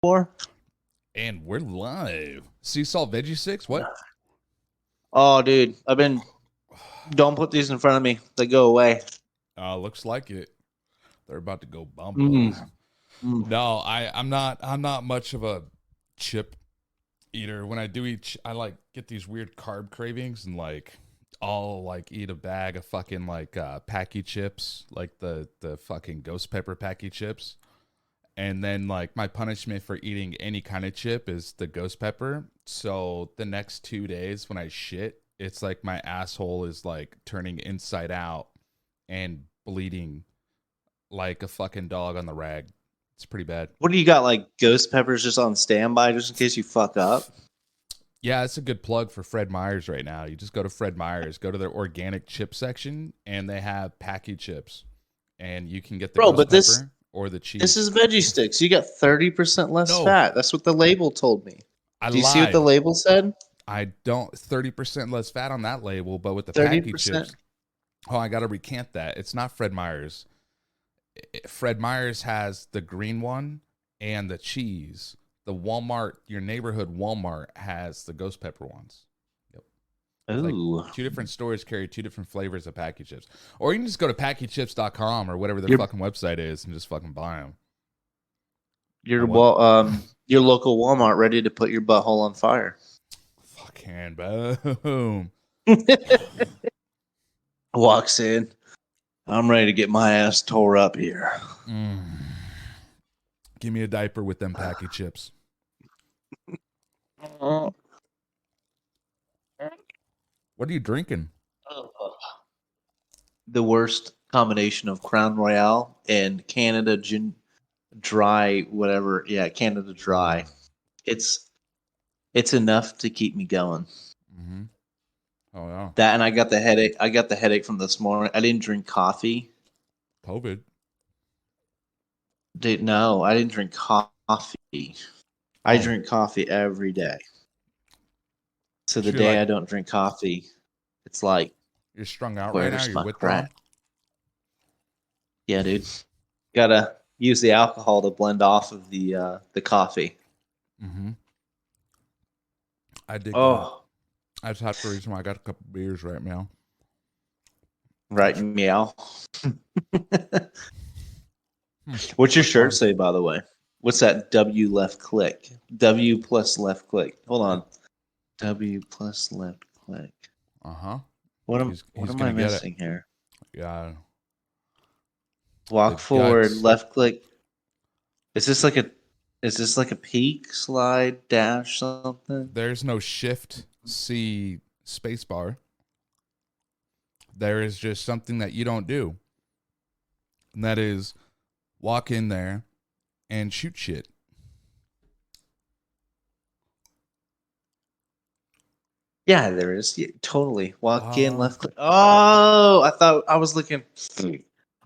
And we're live. Sea salt veggie sticks? What? Oh, dude, don't put these in front of me. They go away. Looks like it. They're about to go bump. No, I'm not much of a chip eater. When I do eat, I like get these weird carb cravings and like I'll like eat a bag of fucking like Packy chips, like the fucking ghost pepper Packy chips. And then like my punishment for eating any kind of chip is the ghost pepper. So the next 2 days when I shit, it's like my asshole is like turning inside out and bleeding like a fucking dog on the rag. It's pretty bad. What do you got, like ghost peppers just on standby just in case you fuck up? Yeah, it's a good plug for Fred Meyer's right now. You just go to Fred Meyer's, go to their organic chip section, and they have Packy chips. And you can get the ghost pepper or the cheese. This is veggie sticks. You got 30% less fat. That's what the label told me. Do you see what the label said? I don't. 30% less fat on that label, but with the Packy chips. Oh, I got to recant that. It's not Fred Meyer's. Fred Meyer's has the green one and the cheese. The Walmart, your neighborhood Walmart, has the ghost pepper ones. Ooh. Like 2 different stores carry 2 different flavors of Packy chips. Or you can just go to packychips.com or whatever their fucking website is and just fucking buy them. Your local Walmart ready to put your butthole on fire. Fucking boom. Walks in. I'm ready to get my ass tore up here. Give me a diaper with them Packy chips. What are you drinking? The worst combination of Crown Royale and Canada Dry, whatever. Yeah, Canada Dry. It's enough to keep me going. Mm-hmm. Oh yeah. That, and I got the headache. I got the headache from this morning. I didn't drink coffee. COVID. No, I didn't drink coffee. I drink coffee every day. So the day I don't drink coffee, it's like you're strung out right now. You're withdrawn. Yeah, dude. Gotta use the alcohol to blend off of the coffee. Mm-hmm. I dig. Oh, that's half the reason why I got a couple beers right now. Right, meow. What's your shirt say, by the way? What's that W left click? W plus left click. Hold on. W plus left click. Uh-huh. What am I missing here? Yeah. Walk forward, left click. Is this like a peak, slide, dash, something? There's no shift C space bar. There is just something that you don't do. And that is walk in there and shoot shit. Yeah, there is. Yeah, totally. Walk in, left click. Oh, I thought I was looking.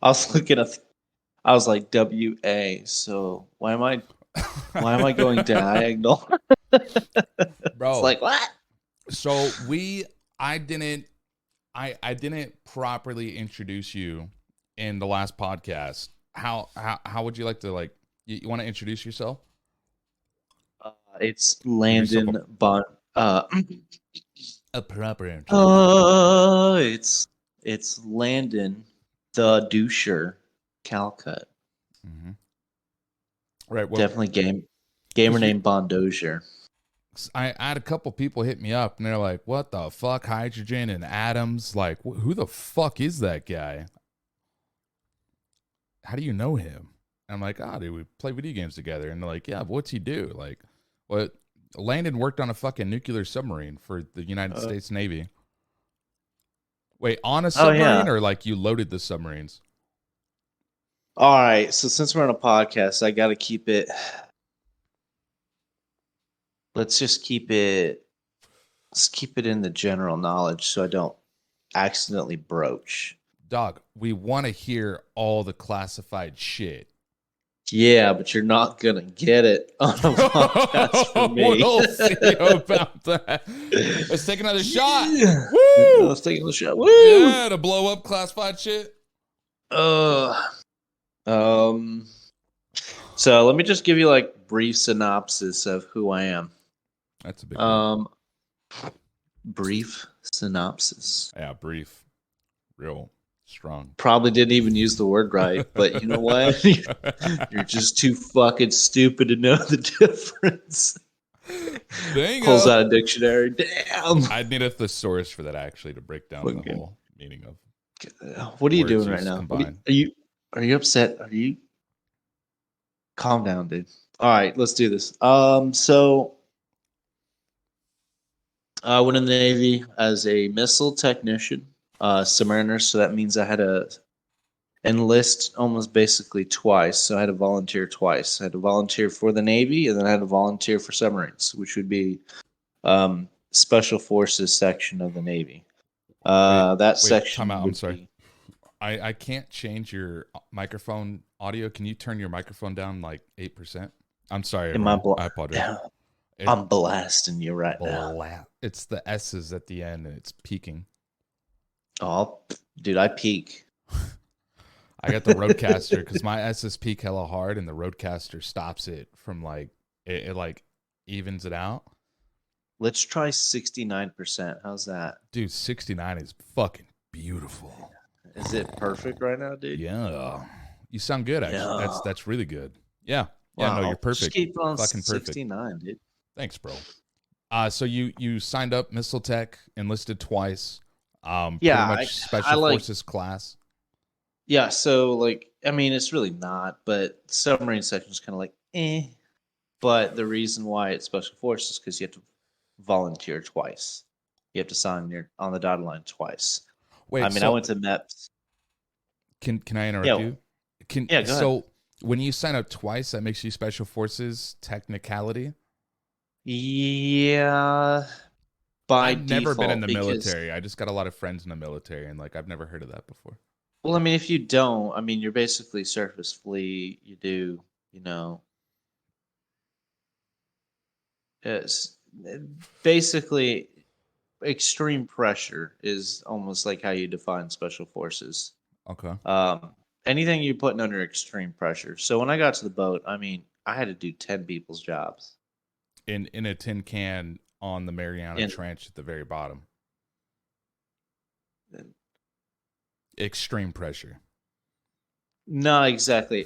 I was like WA. So why am I going diagonal? Bro, it's like what? So I didn't properly introduce you in the last podcast. How would you like to, like, you want to introduce yourself? It's Landon Bond. A proper introduction. It's Landon the Doucher Calcut. Mm-hmm. Right. Well, definitely gamer name Bondozier. I had a couple people hit me up and they're like, "What the fuck, hydrogen and atoms? Like, who the fuck is that guy? How do you know him?" And I'm like, dude, we play video games together." And they're like, "Yeah, but what's he do?" Like, what? Landon worked on a fucking nuclear submarine for the United States Navy. Wait, on a submarine or like you loaded the submarines? All right. So since we're on a podcast, I got to keep it. Let's keep it in the general knowledge so I don't accidentally broach. Dog, we want to hear all the classified shit. Yeah, but you're not going to get it on a podcast for me. We'll see about that. Let's take another shot. Woo! Let's take another shot. Woo! Yeah, to blow up classified shit. So let me just give you like brief synopsis of who I am. That's a big word. Brief synopsis. Yeah, brief, real strong. Probably didn't even use the word right, but you know what? You're just too fucking stupid to know the difference. Pulls Bingo. out a dictionary. Damn. I'd need a thesaurus for that actually to break down the Fucking. whole meaning of What are you words doing right used now? combined. Are you upset? Are you calm down, dude? All right, let's do this. So I went in the Navy as a missile technician, submariner. So that means I had to enlist almost basically twice. So I had to volunteer twice. I had to volunteer for the Navy, and then I had to volunteer for submarines, which would be Special Forces section of the Navy. That Wait, time section out. I'm would sorry. be. I can't change your microphone audio. Can you turn your microphone down like 8%? I'm sorry, Am I everyone. I apologize. I'm blasting you right now. It's the S's at the end and it's peaking. Oh, dude, I peak. I got the Roadcaster because my S's peak hella hard and the Roadcaster stops it from like, it like evens it out. Let's try 69%. How's that? Dude, 69 is fucking beautiful. Is it perfect right now, dude? Yeah. You sound good, actually. Yeah. That's really good. Yeah. Yeah, Wow. no, you're perfect. Just keep on Fucking perfect. 69, dude. Thanks, bro. So you signed up missile tech, enlisted twice. Yeah, pretty much special forces class. Yeah, so like I mean it's really not, but submarine section is kind of like But the reason why it's special forces is because you have to volunteer twice. You have to sign your on the dotted line twice. Wait, I mean, I went to MEPS. Can I interrupt Yeah, you? yeah, go ahead. When you sign up twice, that makes you special forces technicality. Yeah, by I've never been in default the because military. I just got a lot of friends in the military, and like I've never heard of that before. well, I mean, if you don't, I mean, you're basically surface fleet. You do, you know, it's basically extreme pressure is almost like how you define special forces. Okay. Anything you're putting under extreme pressure. So when I got to the boat, I mean, I had to do 10 people's jobs. In a tin can on the Mariana And, Trench at the very bottom. and Extreme pressure. not exactly.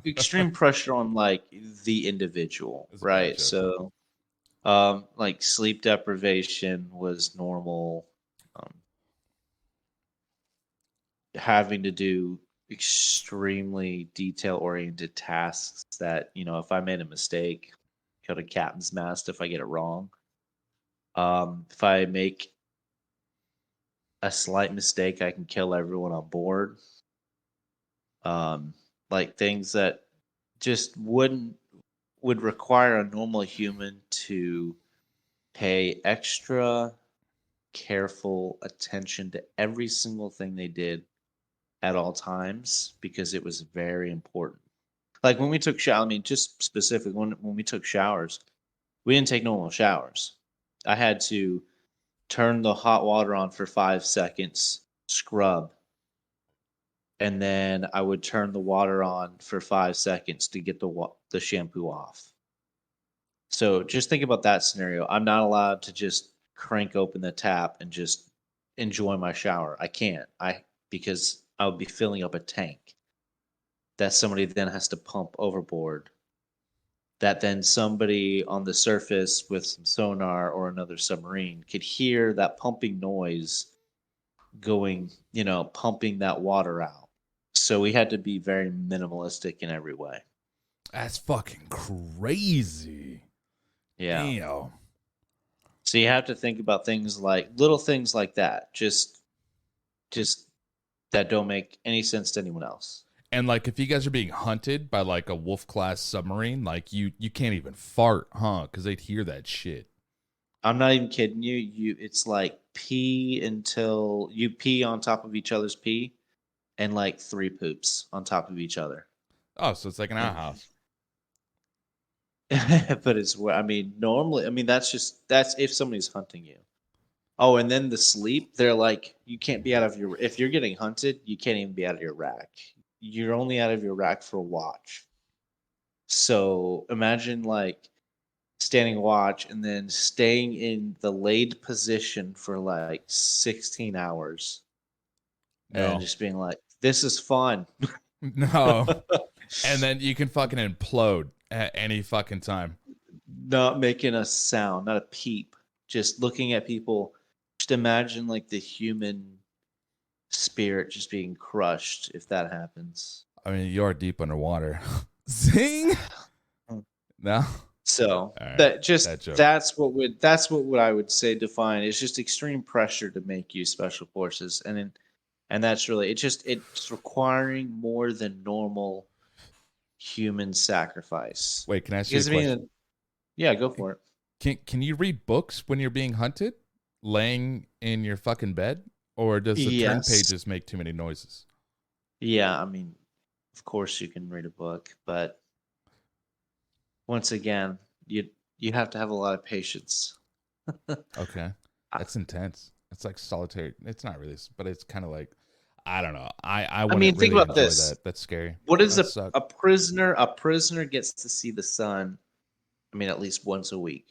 Extreme pressure on like the individual, That's a bad right? joke. So like sleep deprivation was normal. Um, having to do extremely detail oriented tasks that, you know, if I made a mistake, go to captain's mast if I get it wrong. If I make a slight mistake, I can kill everyone on board. Um, like things that just would require a normal human to pay extra careful attention to every single thing they did at all times because it was very important. Like when we took shower, I mean, just specific when we took showers, we didn't take normal showers. I had to turn the hot water on for 5 seconds, scrub, and then I would turn the water on for 5 seconds to get the shampoo off. So just think about that scenario. I'm not allowed to just crank open the tap and just enjoy my shower. I can't. I because I would be filling up a tank that somebody then has to pump overboard. That then somebody on the surface with some sonar or another submarine could hear that pumping noise going, you know, pumping that water out. So we had to be very minimalistic in every way. That's fucking crazy. Yeah. Damn. So you have to think about things like little things like that, just that don't make any sense to anyone else. And like if you guys are being hunted by like a wolf class submarine, like you can't even fart, huh? Because they'd hear that shit. I'm not even kidding you. It's like pee until you pee on top of each other's pee, and like 3 poops on top of each other. Oh, so it's like an And outhouse. but it's I mean, normally, I mean, that's if somebody's hunting you. Oh, and then the sleep, they're like, you can't be out of your, if you're getting hunted, you can't even be out of your rack. You're only out of your rack for a watch. So imagine like standing watch and then staying in the laid position for like 16 hours and then No. just being like, this is fun. No. And then you can fucking implode at any fucking time. Not making a sound, not a peep, just looking at people. Just imagine like the human spirit just being crushed if that happens. I mean, you are deep underwater. Zing. No. So Right. that's what I would say define. It's just extreme pressure to make you special forces, and that's really it's requiring more than normal human sacrifice. Wait, can I ask you a question? Yeah, go for it. Can you read books when you're being hunted, laying in your fucking bed, or does the turn Yes. pages make too many noises? Yeah, I mean, of course you can read a book, but once again, you have to have a lot of patience. Okay, that's intense. It's like solitary. It's not really, but it's kind of like, I don't know. I mean, wouldn't think really about enjoy this. that. That's scary. What is That sucks. a prisoner? A prisoner gets to see the sun. I mean, at least once a week,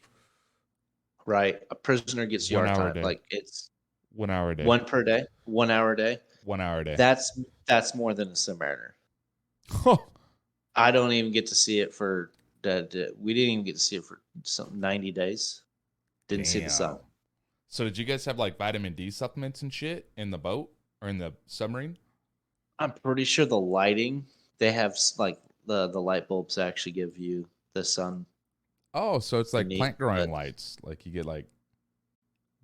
right? A prisoner gets 1 yard hour a time. day. Like it's 1 hour a day. one per day, 1 hour a day. 1 hour a day. That's more than a submariner. I don't even get to see it for we didn't even get to see it for some 90 days. Didn't see the sun. So did you guys have like vitamin D supplements and shit in the boat or in the submarine? I'm pretty sure the lighting they have like the light bulbs actually give you the sun. Oh, so it's like Neat, plant growing but- lights. Like you get like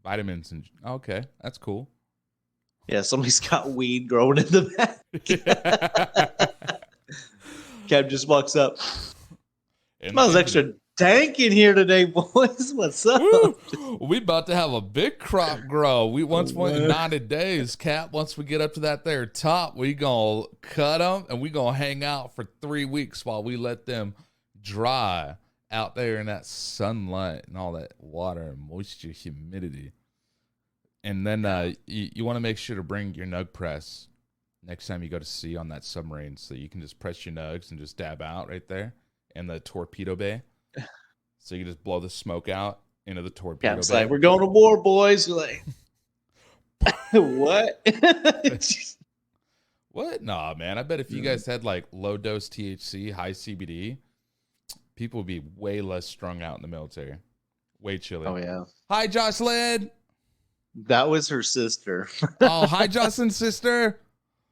vitamins and okay, that's cool. Yeah, somebody's got weed growing in the back. Kev just walks up. Smells extra dank in here today, boys. What's up? Woo! We about to have a big crop grow. We once went 90 days, Cap. Once we get up to that there top, we gonna cut them and we gonna hang out for 3 weeks while we let them dry out there in that sunlight and all that water and moisture, humidity. And then you want to make sure to bring your nug press next time you go to sea on that submarine, so you can just press your nugs and just dab out right there in the torpedo bay. So you just blow the smoke out into the torpedo bay. It's like, we're going to war, boys. You're like, what? What? Nah, man. I bet if you guys had like low dose THC, high CBD, people would be way less strung out in the military. Way chilly. Oh, yeah. Hi, Jocelyn. That was her sister. Oh, hi, Jocelyn's sister.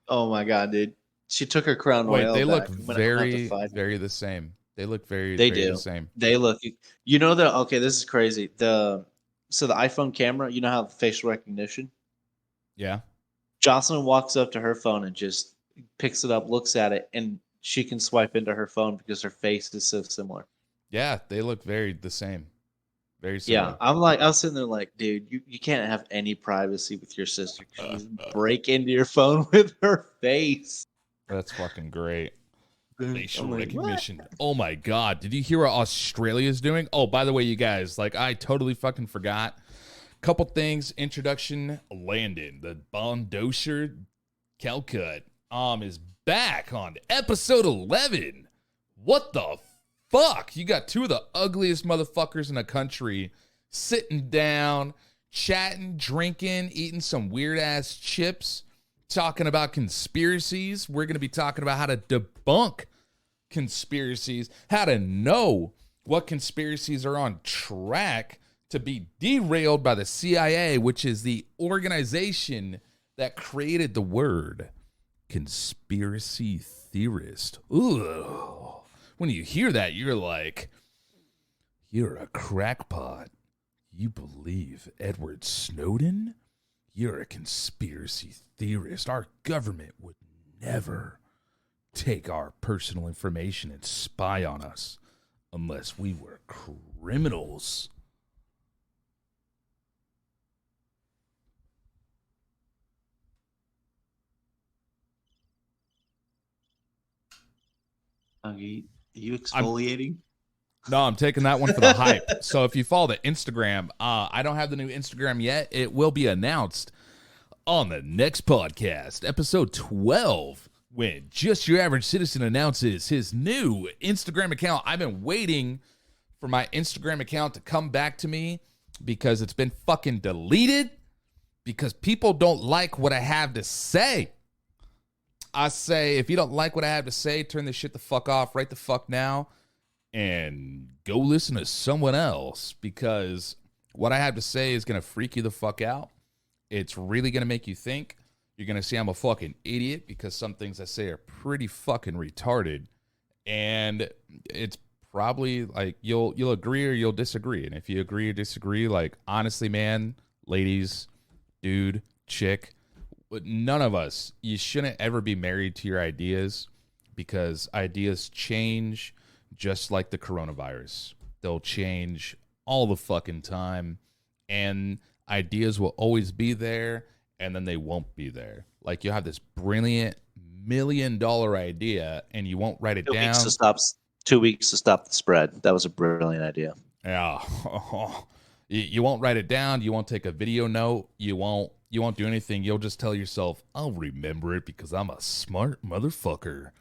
Oh, my God, dude. She took her crown Wait, royal they look back. very the same. They look very the same. They look, you know that, okay, this is crazy. So the iPhone camera, you know how facial recognition? Yeah. Jocelyn walks up to her phone and just picks it up, looks at it, and she can swipe into her phone because her face is so similar. Yeah, they look very the same. Very similar. Yeah, I was sitting there like, dude, you can't have any privacy with your sister. You break into your phone with her face. That's fucking great. Facial like, recognition. Oh my God. Did you hear what Australia's doing? Oh, by the way, you guys, like I totally fucking forgot. Couple things. Introduction, Landon, the Bondosher Calcut is back on episode 11. What the fuck? You got two of the ugliest motherfuckers in the country sitting down, chatting, drinking, eating some weird ass chips, talking about conspiracies. We're going to be talking about how to debunk conspiracies, how to know what conspiracies are on track to be derailed by the CIA, which is the organization that created the word conspiracy theorist. Ooh. When you hear that, you're like, you're a crackpot. You believe Edward Snowden? You're a conspiracy theorist. Our government would never take our personal information and spy on us unless we were criminals. Are you exfoliating? No, I'm taking that one for the hype. So if you follow the Instagram, I don't have the new Instagram yet. It will be announced on the next podcast, episode 12. when Just Your Average Citizen announces his new Instagram account. I've been waiting for my Instagram account to come back to me because it's been fucking deleted because people don't like what I have to say. I say, if you don't like what I have to say, turn this shit the fuck off right the fuck now and go listen to someone else, because what I have to say is going to freak you the fuck out. It's really going to make you think. You're going to see I'm a fucking idiot because some things I say are pretty fucking retarded. And it's probably like you'll agree or you'll disagree. And if you agree or disagree, like, honestly, man, ladies, dude, chick, none of us, you shouldn't ever be married to your ideas, because ideas change just like the coronavirus. They'll change all the fucking time, and ideas will always be there, and then they won't be there. Like, you have this brilliant $1 million idea and you won't write it down. 2 weeks to stop the spread. That was a brilliant idea. Yeah. You won't write it down. You won't take a video note. You won't do anything. You'll just tell yourself, I'll remember it because I'm a smart motherfucker.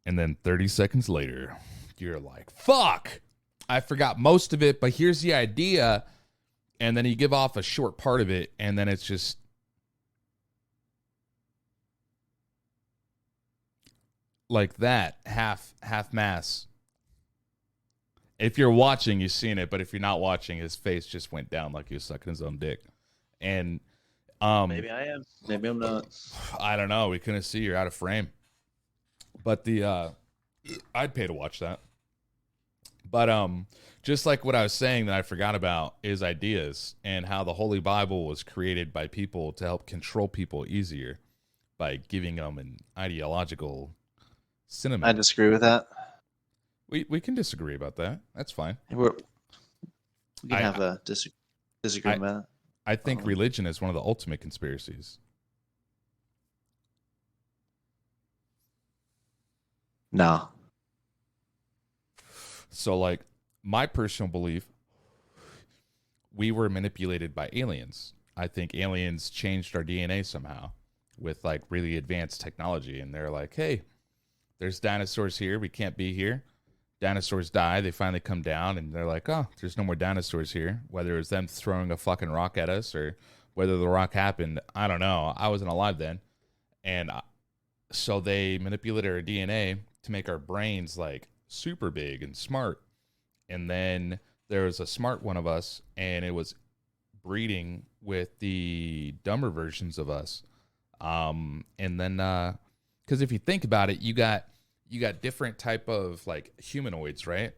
And then 30 seconds later, you're like, fuck, I forgot most of it, but here's the idea. And then you give off a short part of it, and then it's just like that, half mass. If you're watching, you've seen it, but if you're not watching, his face just went down like he was sucking his own dick. And maybe I am, maybe I'm not. I don't know. We couldn't see. You're out of frame. But I'd pay to watch that. But just like what I was saying that I forgot about is ideas, and how the Holy Bible was created by people to help control people easier by giving them an ideological sentiment. I disagree with that. We can disagree about that. That's fine. We can have a disagreement about it. I think religion is one of the ultimate conspiracies. No. So, like, my personal belief, we were manipulated by aliens. I think aliens changed our DNA somehow with, like, really advanced technology. And they're like, hey, there's dinosaurs here. We can't be here. Dinosaurs die. They finally come down, and they're like, oh, there's no more dinosaurs here. Whether it was them throwing a fucking rock at us or whether the rock happened, I don't know. I wasn't alive then. And so they manipulated our DNA to make our brains, like, super big and smart. And then there was a smart one of us, and it was breeding with the dumber versions of us. And then because if you think about it, you got different type of, like, humanoids, right?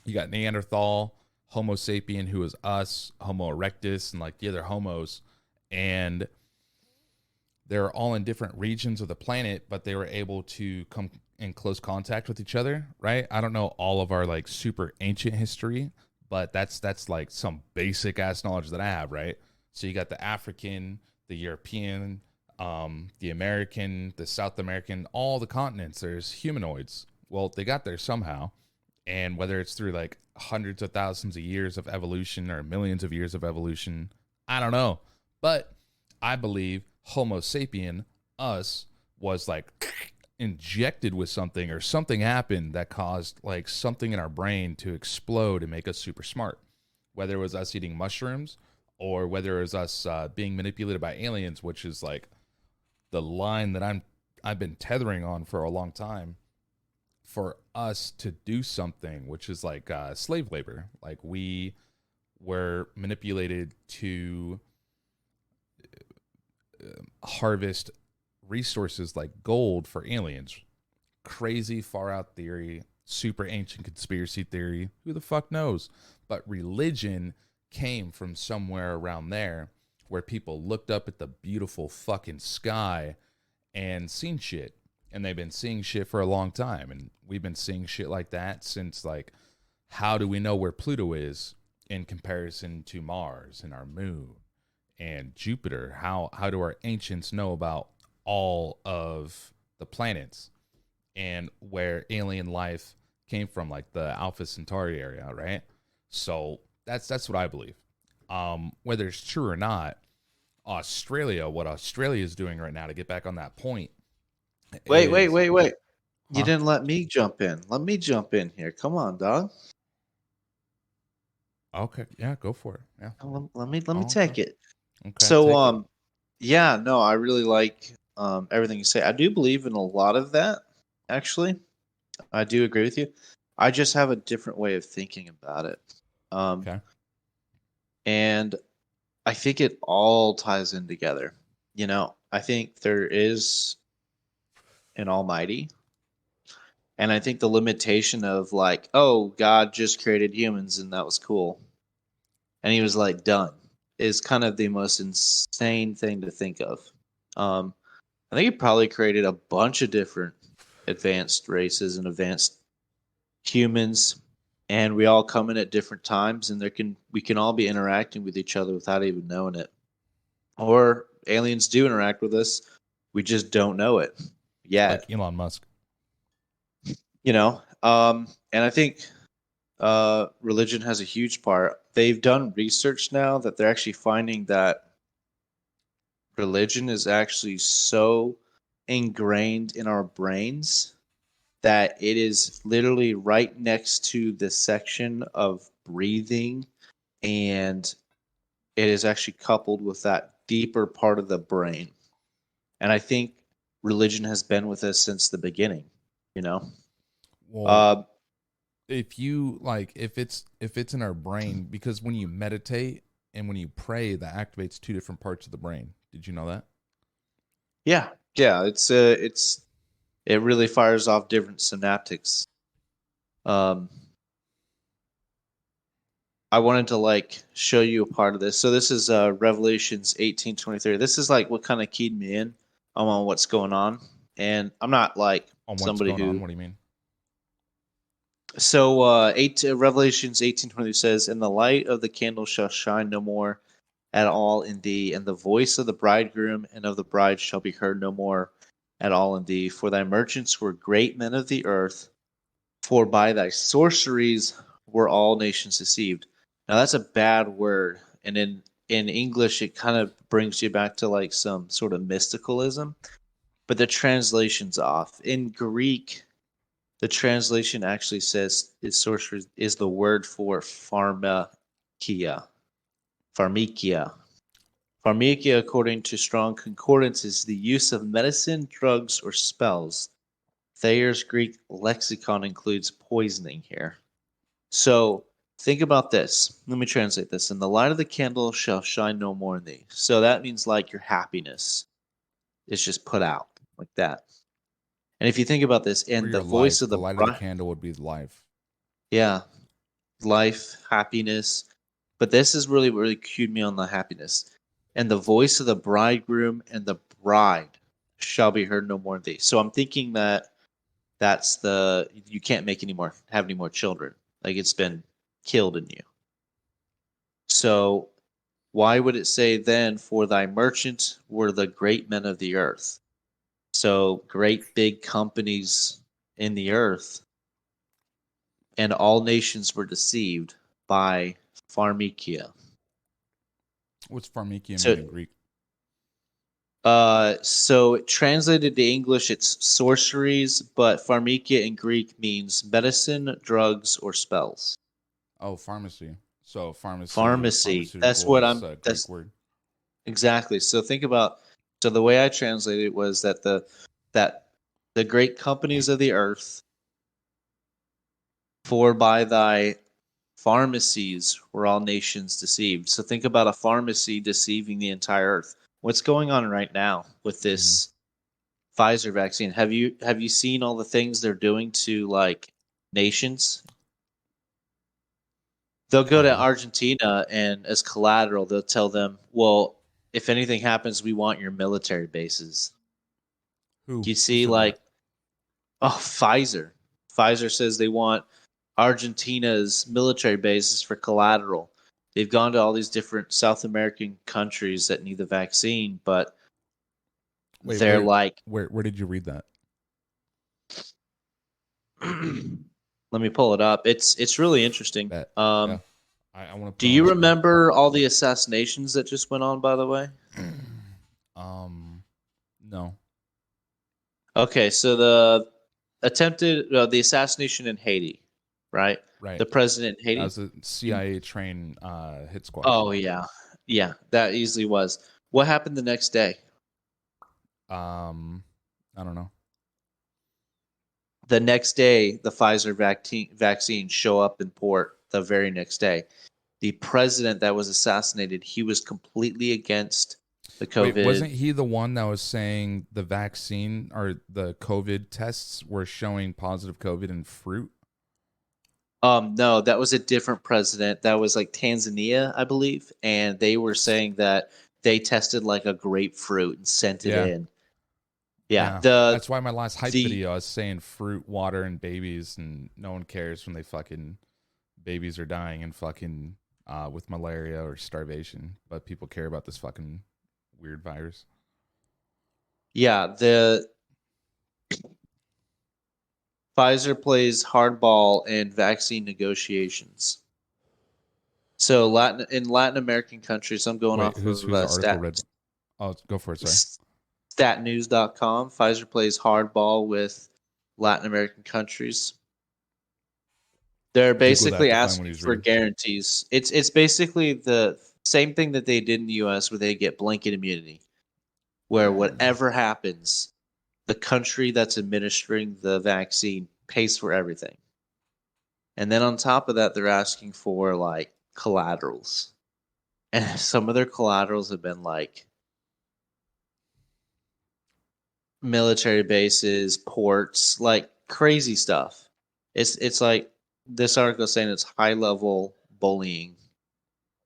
You got Neanderthal, Homo sapien, who was us, Homo erectus, and, like, the other homos. And they're all in different regions of the planet, but they were able to come in close contact with each other, right? I don't know all of our, like, super ancient history, but that's like some basic ass knowledge that I have, right? So you got the African, the European, the American, the South American, all the continents, there's humanoids. Well, they got there somehow. And whether it's through, like, hundreds of thousands of years of evolution or millions of years of evolution, I don't know. But I believe Homo sapien, us, was, like, injected with something, or something happened that caused, like, something in our brain to explode and make us super smart. Whether it was us eating mushrooms or whether it was us being manipulated by aliens, which is, like, the line that I've been tethering on for a long time, for us to do something, which is like slave labor. Like, we were manipulated to harvest resources like gold for aliens. Crazy far out theory, super ancient conspiracy theory. Who the fuck knows? But religion came from somewhere around there, where people looked up at the beautiful fucking sky and seen shit. And they've been seeing shit for a long time. And we've been seeing shit like that since, like, how do we know where Pluto is in comparison to Mars and our moon and Jupiter? How do our ancients know about all of the planets and where alien life came from, like the Alpha Centauri area, right? So that's what I believe. Whether it's true or not, what Australia is doing right now, to get back on that point, Wait, wait, is, wait, wait. You huh? didn't let me jump in. Let me jump in here. Come on, dog. Okay, yeah, go for it. Yeah. Let me Oh, okay. take it. Okay, So take it. yeah, no, I really like everything you say. I do believe in a lot of that, actually. I do agree with you. I just have a different way of thinking about it. Um Okay. and I think it all ties in together. I think there is an almighty, and I think the limitation of like, oh, God just created humans and that was cool. And he was like done is kind of the most insane thing to think of. Um I think he probably created a bunch of different advanced races and advanced humans, and we all come in at different times, and we can all be interacting with each other without even knowing it. Or aliens do interact with us, we just don't know it Like yet. Elon Musk. And I think religion has a huge part. They've done research now that they're actually finding that religion is actually so ingrained in our brains that it is literally right next to the section of breathing, and it is actually coupled with that deeper part of the brain. And I think religion has been with us since the beginning, you know? Well, Uh, if you like, if it's in our brain, because when you meditate and when you pray, that activates two different parts of the brain. Did you know that? yeah, yeah, it really fires off different synaptics. Um, I wanted to like show you a part of this. So this is Revelations 18:23. This is like what kind of keyed me in on what's going on. And I'm not like On what's somebody going on? who. What do you mean? So Revelations 18:20 says, "And the light of the candle shall shine no more at all in thee, and the voice of the bridegroom and of the bride shall be heard no more at all in thee. For thy merchants were great men of the earth, for by thy sorceries were all nations deceived." Now that's a bad word, and in English it kind of brings you back to like some sort of mysticalism, but the translation's off. In Greek, the translation actually says is sorcery is the word for pharmakia. Pharmakia. Pharmakia, according to Strong Concordance, is the use of medicine, drugs, or spells. Thayer's Greek lexicon includes poisoning here. So think about this. Let me translate this. And the light of the candle shall shine no more in thee. So that means like your happiness is just put out like that. And if you think about this, Or and the your voice life. of The the light of the bride, candle would be life. yeah, life, happiness. But this is really, really cued me on the happiness. And the voice of the bridegroom and the bride shall be heard no more in thee. So I'm thinking that that's the you can't make any more have any more children. Like it's been killed in you. So why would it say then, for thy merchants were the great men of the earth? So great big companies in the earth, and all nations were deceived by pharmakia. What's pharmakia mean So in Greek? so translated to English, it's sorceries, but pharmakia in Greek means medicine, drugs, or spells. Oh, pharmacy. So pharmacy, Pharmacy. That's pharmaceutical what is I'm. a Greek That's word. exactly. So think about. So the way I translated it was that the great companies of the earth, for by thy pharmacies were all nations deceived. So think about a pharmacy deceiving the entire earth. What's going on right now with Mm-hmm. this Pfizer vaccine? Have you seen all the things they're doing to like nations? They'll go to Uh-huh. Argentina, and as collateral, they'll tell them, "Well, if anything happens, we want your military bases." Who? You Who see, said that? like, oh, Pfizer. Pfizer says they want Argentina's military bases for collateral. They've gone to all these different South American countries that need the vaccine, but Wait, they're like, where did you read that? let me pull it up. It's really interesting. That yeah. I want to Do put on you screen. remember all the assassinations that just went on? By the way, um no. Okay, so the assassination in Haiti, right? Right. The president in That Haiti. was a CIA trained hit squad. Oh yeah, yeah, that easily was. What happened the next day? I don't know. The next day, the Pfizer vaccine show up in port. The very next day, the president that was assassinated, he was completely against the Wait, COVID. wasn't he the one that was saying the vaccine or the COVID tests were showing positive COVID in fruit? No, that was a different president. That was like Tanzania, I believe, and they were saying that they tested like a grapefruit and sent it Yeah. in. Yeah, Yeah. That's why my last hype the video I was saying fruit, water, and babies, and no one cares when they fucking babies are dying and fucking with malaria or starvation, but people care about this fucking weird virus. yeah, the Pfizer plays hardball in vaccine negotiations. So in Latin American countries, I'm going Wait, off who's of who's the article read? Oh, go for it. Sorry. statnews.com. Pfizer plays hardball with Latin American countries. They're Google that basically to find what asking he's for reading. guarantees. It's basically the same thing that they did in the US where they get blanket immunity, where whatever happens, the country that's administering the vaccine pays for everything. And then on top of that, they're asking for like collaterals. And some of their collaterals have been like military bases, ports, like crazy stuff. It's like this article is saying it's high level bullying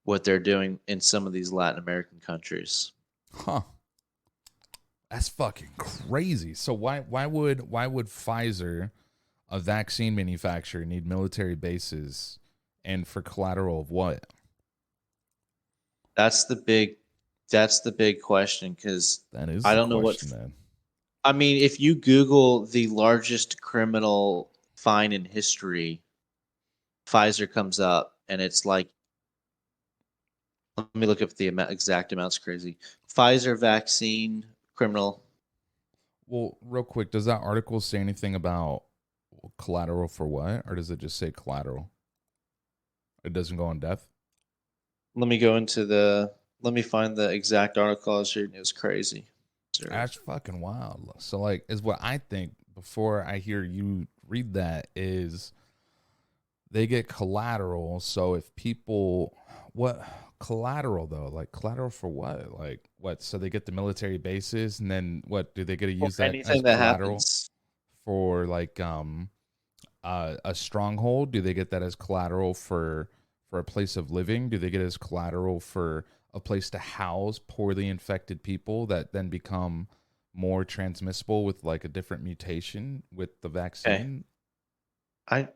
what they're doing in some of these Latin American countries. Huh. That's fucking crazy. So why would Pfizer, a vaccine manufacturer, need military bases and for collateral of what? That's the big that's the big question because That is I the don't know what question, man. I mean. If you Google the largest criminal fine in history, Pfizer comes up, and it's like, let me look up the exact amounts. Crazy. Pfizer vaccine criminal. Well, real quick, does that article say anything about collateral for what? Or does it just say collateral? It doesn't go in depth? Let me go into the. Let me find the exact article I was reading. It was crazy. That's fucking wild. So, like, is what I think before I hear you read that is they get collateral. So if people, what collateral though? Like collateral for what? Like what? So they get the military bases, and then what? Do they get to For use that as anything that collateral happens. for like a stronghold? Do they get that as collateral for a place of living? Do they get it as collateral for a place to house poorly infected people that then become more transmissible with like a different mutation with the Okay. vaccine? I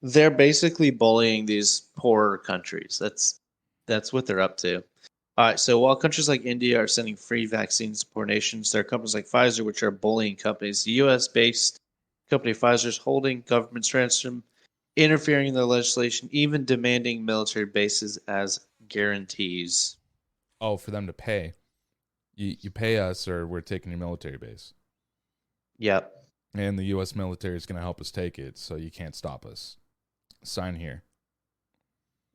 They're basically bullying these poorer countries. That's what they're up to. All right. So while countries like India are sending free vaccines to poor nations, there are companies like Pfizer which are bullying companies. The U.S. based company Pfizer is holding government's ransom, interfering in their legislation, even demanding military bases as guarantees. Oh, for them to pay. You pay us or we're taking your military base. Yep. And the U.S. military is going to help us take it, so you can't stop us. Sign here.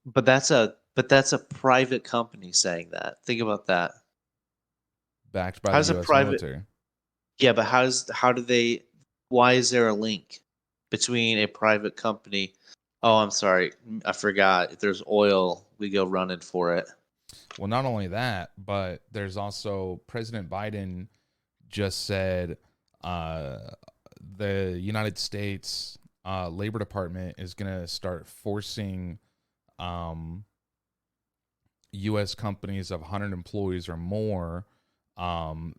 But that's a private company saying that. Think about that. Backed by the How's a U.S. private military. Yeah, but how do they why is there a link between a private company? Oh, I'm sorry. I forgot. If there's oil, we go running for it. Well, not only that, but there's also President Biden just said uh, the United States Labor Department is going to start forcing um, U.S. companies of 100 employees or more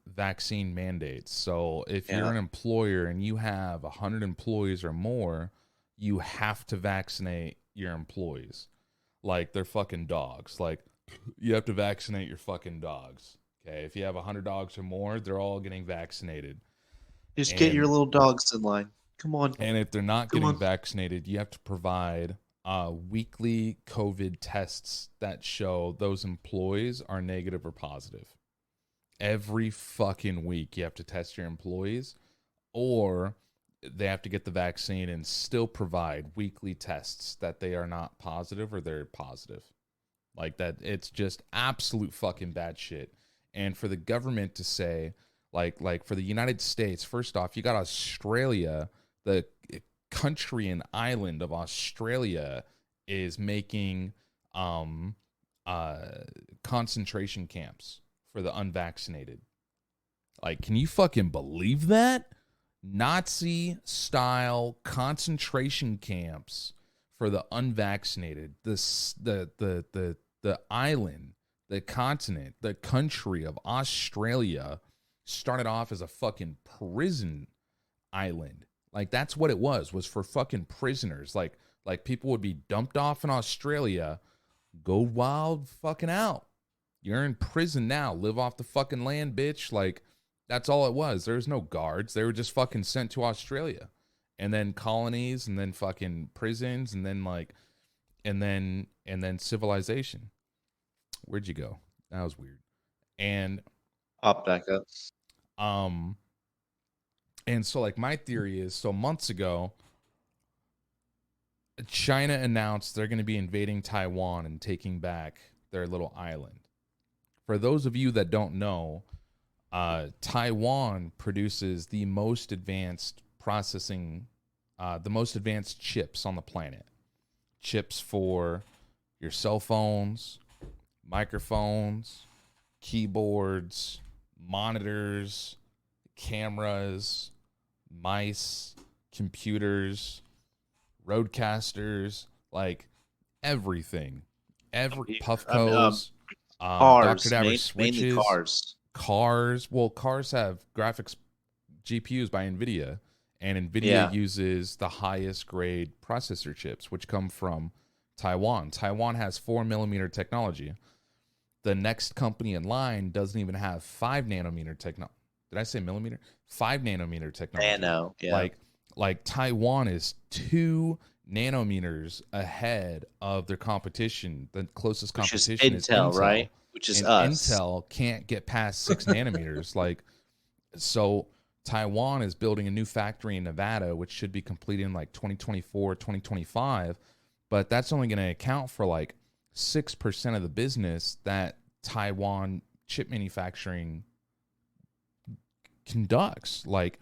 vaccine mandates. So if you're Yeah. an employer and you have 100 employees or more, you have to vaccinate your employees like they're fucking dogs. Like you have to vaccinate your fucking dogs. Okay, if you have 100 dogs or more, they're all getting vaccinated. Just get your And little dogs in line. Come on. and if they're not Come getting on. vaccinated, you have to provide weekly COVID tests that show those employees are negative or positive. Every fucking week, you have to test your employees or they have to get the vaccine and still provide weekly tests that they are not positive or they're positive. Like that, it's just absolute fucking bad shit. And for the government to say, like for the United States, first off, you got Australia, the country and island of Australia is making concentration camps for the unvaccinated. Like, can you fucking believe that? Nazi style concentration camps for the unvaccinated. The island, the continent, the country of Australia started off as a fucking prison island. Like, that's what it was for fucking prisoners. Like people would be dumped off in Australia, go wild fucking out. You're in prison now. Live off the fucking land, bitch. Like, that's all it was. There was no guards. They were just fucking sent to Australia. And then colonies, and then fucking prisons, and then like, and then civilization. Where'd you go? That was weird. And pop back up. And so like my theory is, so months ago, China announced they're going to be invading Taiwan and taking back their little island. For those of you that don't know, Taiwan produces the most advanced processing, the most advanced chips on the planet. Chips for your cell phones, microphones, keyboards, monitors, cameras, mice, computers, roadcasters, like everything. Puffcos, cars, Dr. Dabber switches, mainly cars. Well, cars have graphics GPUs by NVIDIA, and NVIDIA uses the highest grade processor chips, which come from Taiwan. Taiwan has 4mm technology. The next company in line doesn't even have 5nm technology. Did I say millimeter? 5nm technology. Nano, yeah. Like Taiwan is 2 nanometers ahead of their competition. The closest competition is Intel, right? Which is us. Intel can't get past 6 nanometers. Like, so Taiwan is building a new factory in Nevada, which should be completed in like 2024, 2025. But that's only going to account for like 6% of the business that Taiwan chip manufacturing conducts. Like,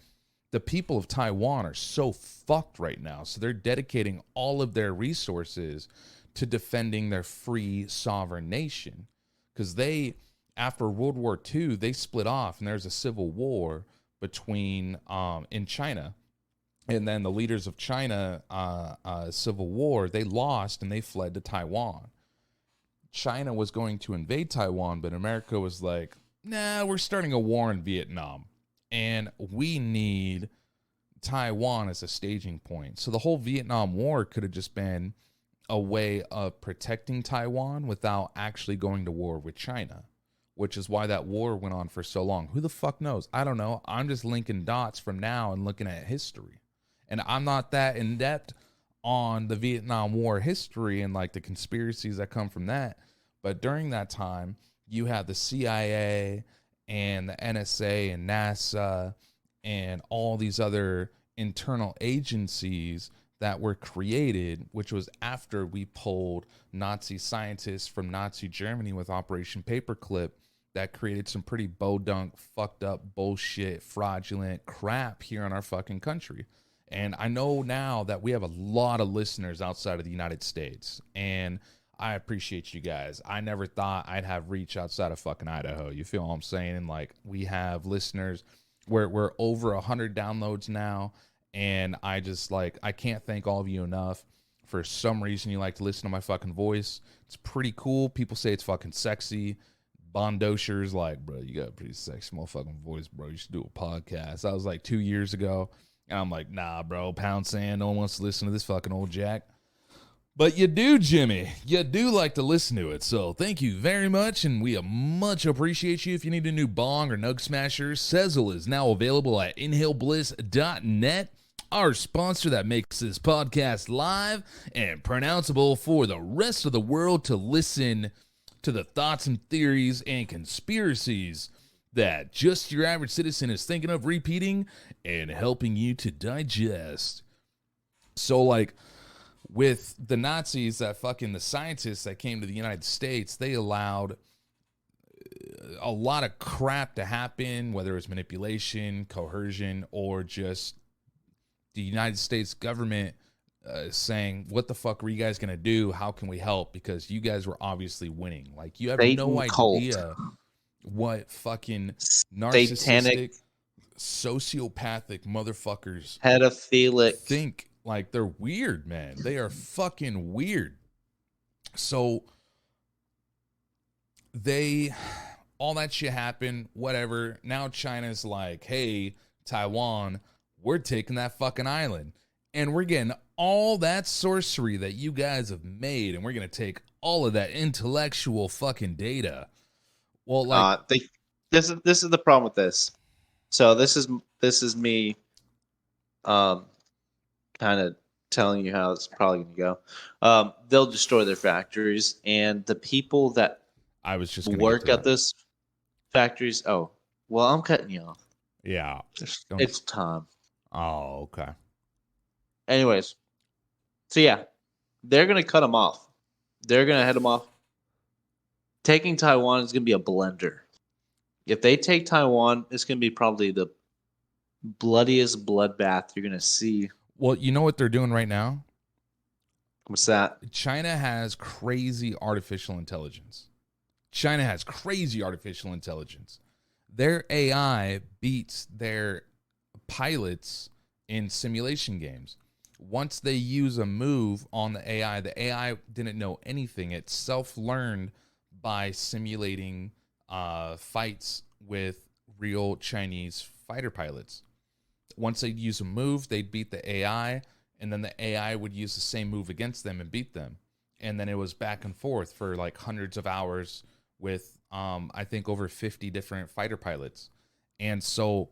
the people of Taiwan are so fucked right now. So they're dedicating all of their resources to defending their free sovereign nation. Because they, after World War II, they split off and there's a civil war between, in China. And then the leaders of China, civil war, they lost and they fled to Taiwan. China was going to invade Taiwan, but America was like, nah, we're starting a war in Vietnam. And we need Taiwan as a staging point. So the whole Vietnam War could have just been a way of protecting Taiwan without actually going to war with China, which is why that war went on for so long. Who the fuck knows? I don't know. I'm just linking dots from now and looking at history. And I'm not that in depth on the Vietnam War history and like the conspiracies that come from that. But during that time, you had the CIA and the NSA and NASA and all these other internal agencies that were created, which was after we pulled Nazi scientists from Nazi Germany with Operation Paperclip, that created some pretty bodunk, fucked up bullshit, fraudulent crap here in our fucking country. And I know now that we have a lot of listeners outside of the United States, and I appreciate you guys. I never thought I'd have reach outside of fucking Idaho. You feel what I'm saying? And like, we have listeners, we're over 100 downloads now. And I just like, I can't thank all of you enough. For some reason, you like to listen to my fucking voice. It's pretty cool. People say it's fucking sexy. Bondosher's like, bro, you got a pretty sexy motherfucking voice, bro. You should do a podcast. That was like 2 years ago. And I'm like, nah, bro, pound sand. No one wants to listen to this fucking old jack. But you do, Jimmy. You do like to listen to it. So thank you very much, and we much appreciate you. If you need a new bong or nug smasher, Sezzle is now available at inhalebliss.net, our sponsor that makes this podcast live and pronounceable for the rest of the world to listen to the thoughts and theories and conspiracies that just your average citizen is thinking of repeating and helping you to digest. So, like, with the Nazis, that fucking the scientists that came to the United States, they allowed a lot of crap to happen, whether it's manipulation, coercion, or just the United States government saying, what the fuck were you guys going to do? How can we help? Because you guys were obviously winning. Like, you have Satan no cult. idea what fucking Satanic, narcissistic, sociopathic motherfuckers pedophilic. think. Like, they're weird, man. They are fucking weird. So all that shit happened, whatever. Now China's like, hey, Taiwan, we're taking that fucking island. And we're getting all that sorcery that you guys have made, and we're going to take all of that intellectual fucking data. Well, like, this is the problem with this. So this is me kind of telling you how it's probably going to go. They'll destroy their factories, and the people that I was just work at this factories. Oh, well, I'm cutting you off. Yeah. It's time. Oh, okay. Anyways, so yeah, they're going to cut them off. They're going to head them off. Taking Taiwan is going to be a blender. If they take Taiwan, it's going to be probably the bloodiest bloodbath you're going to see. Well, you know what they're doing right now? What's that? China has crazy artificial intelligence. Their AI beats their pilots in simulation games. Once they use a move on the AI didn't know anything. It self-learned by simulating fights with real Chinese fighter pilots. Once they'd use a move, they'd beat the AI, and then the AI would use the same move against them and beat them. And then it was back and forth for like hundreds of hours with, I think, over 50 different fighter pilots. And so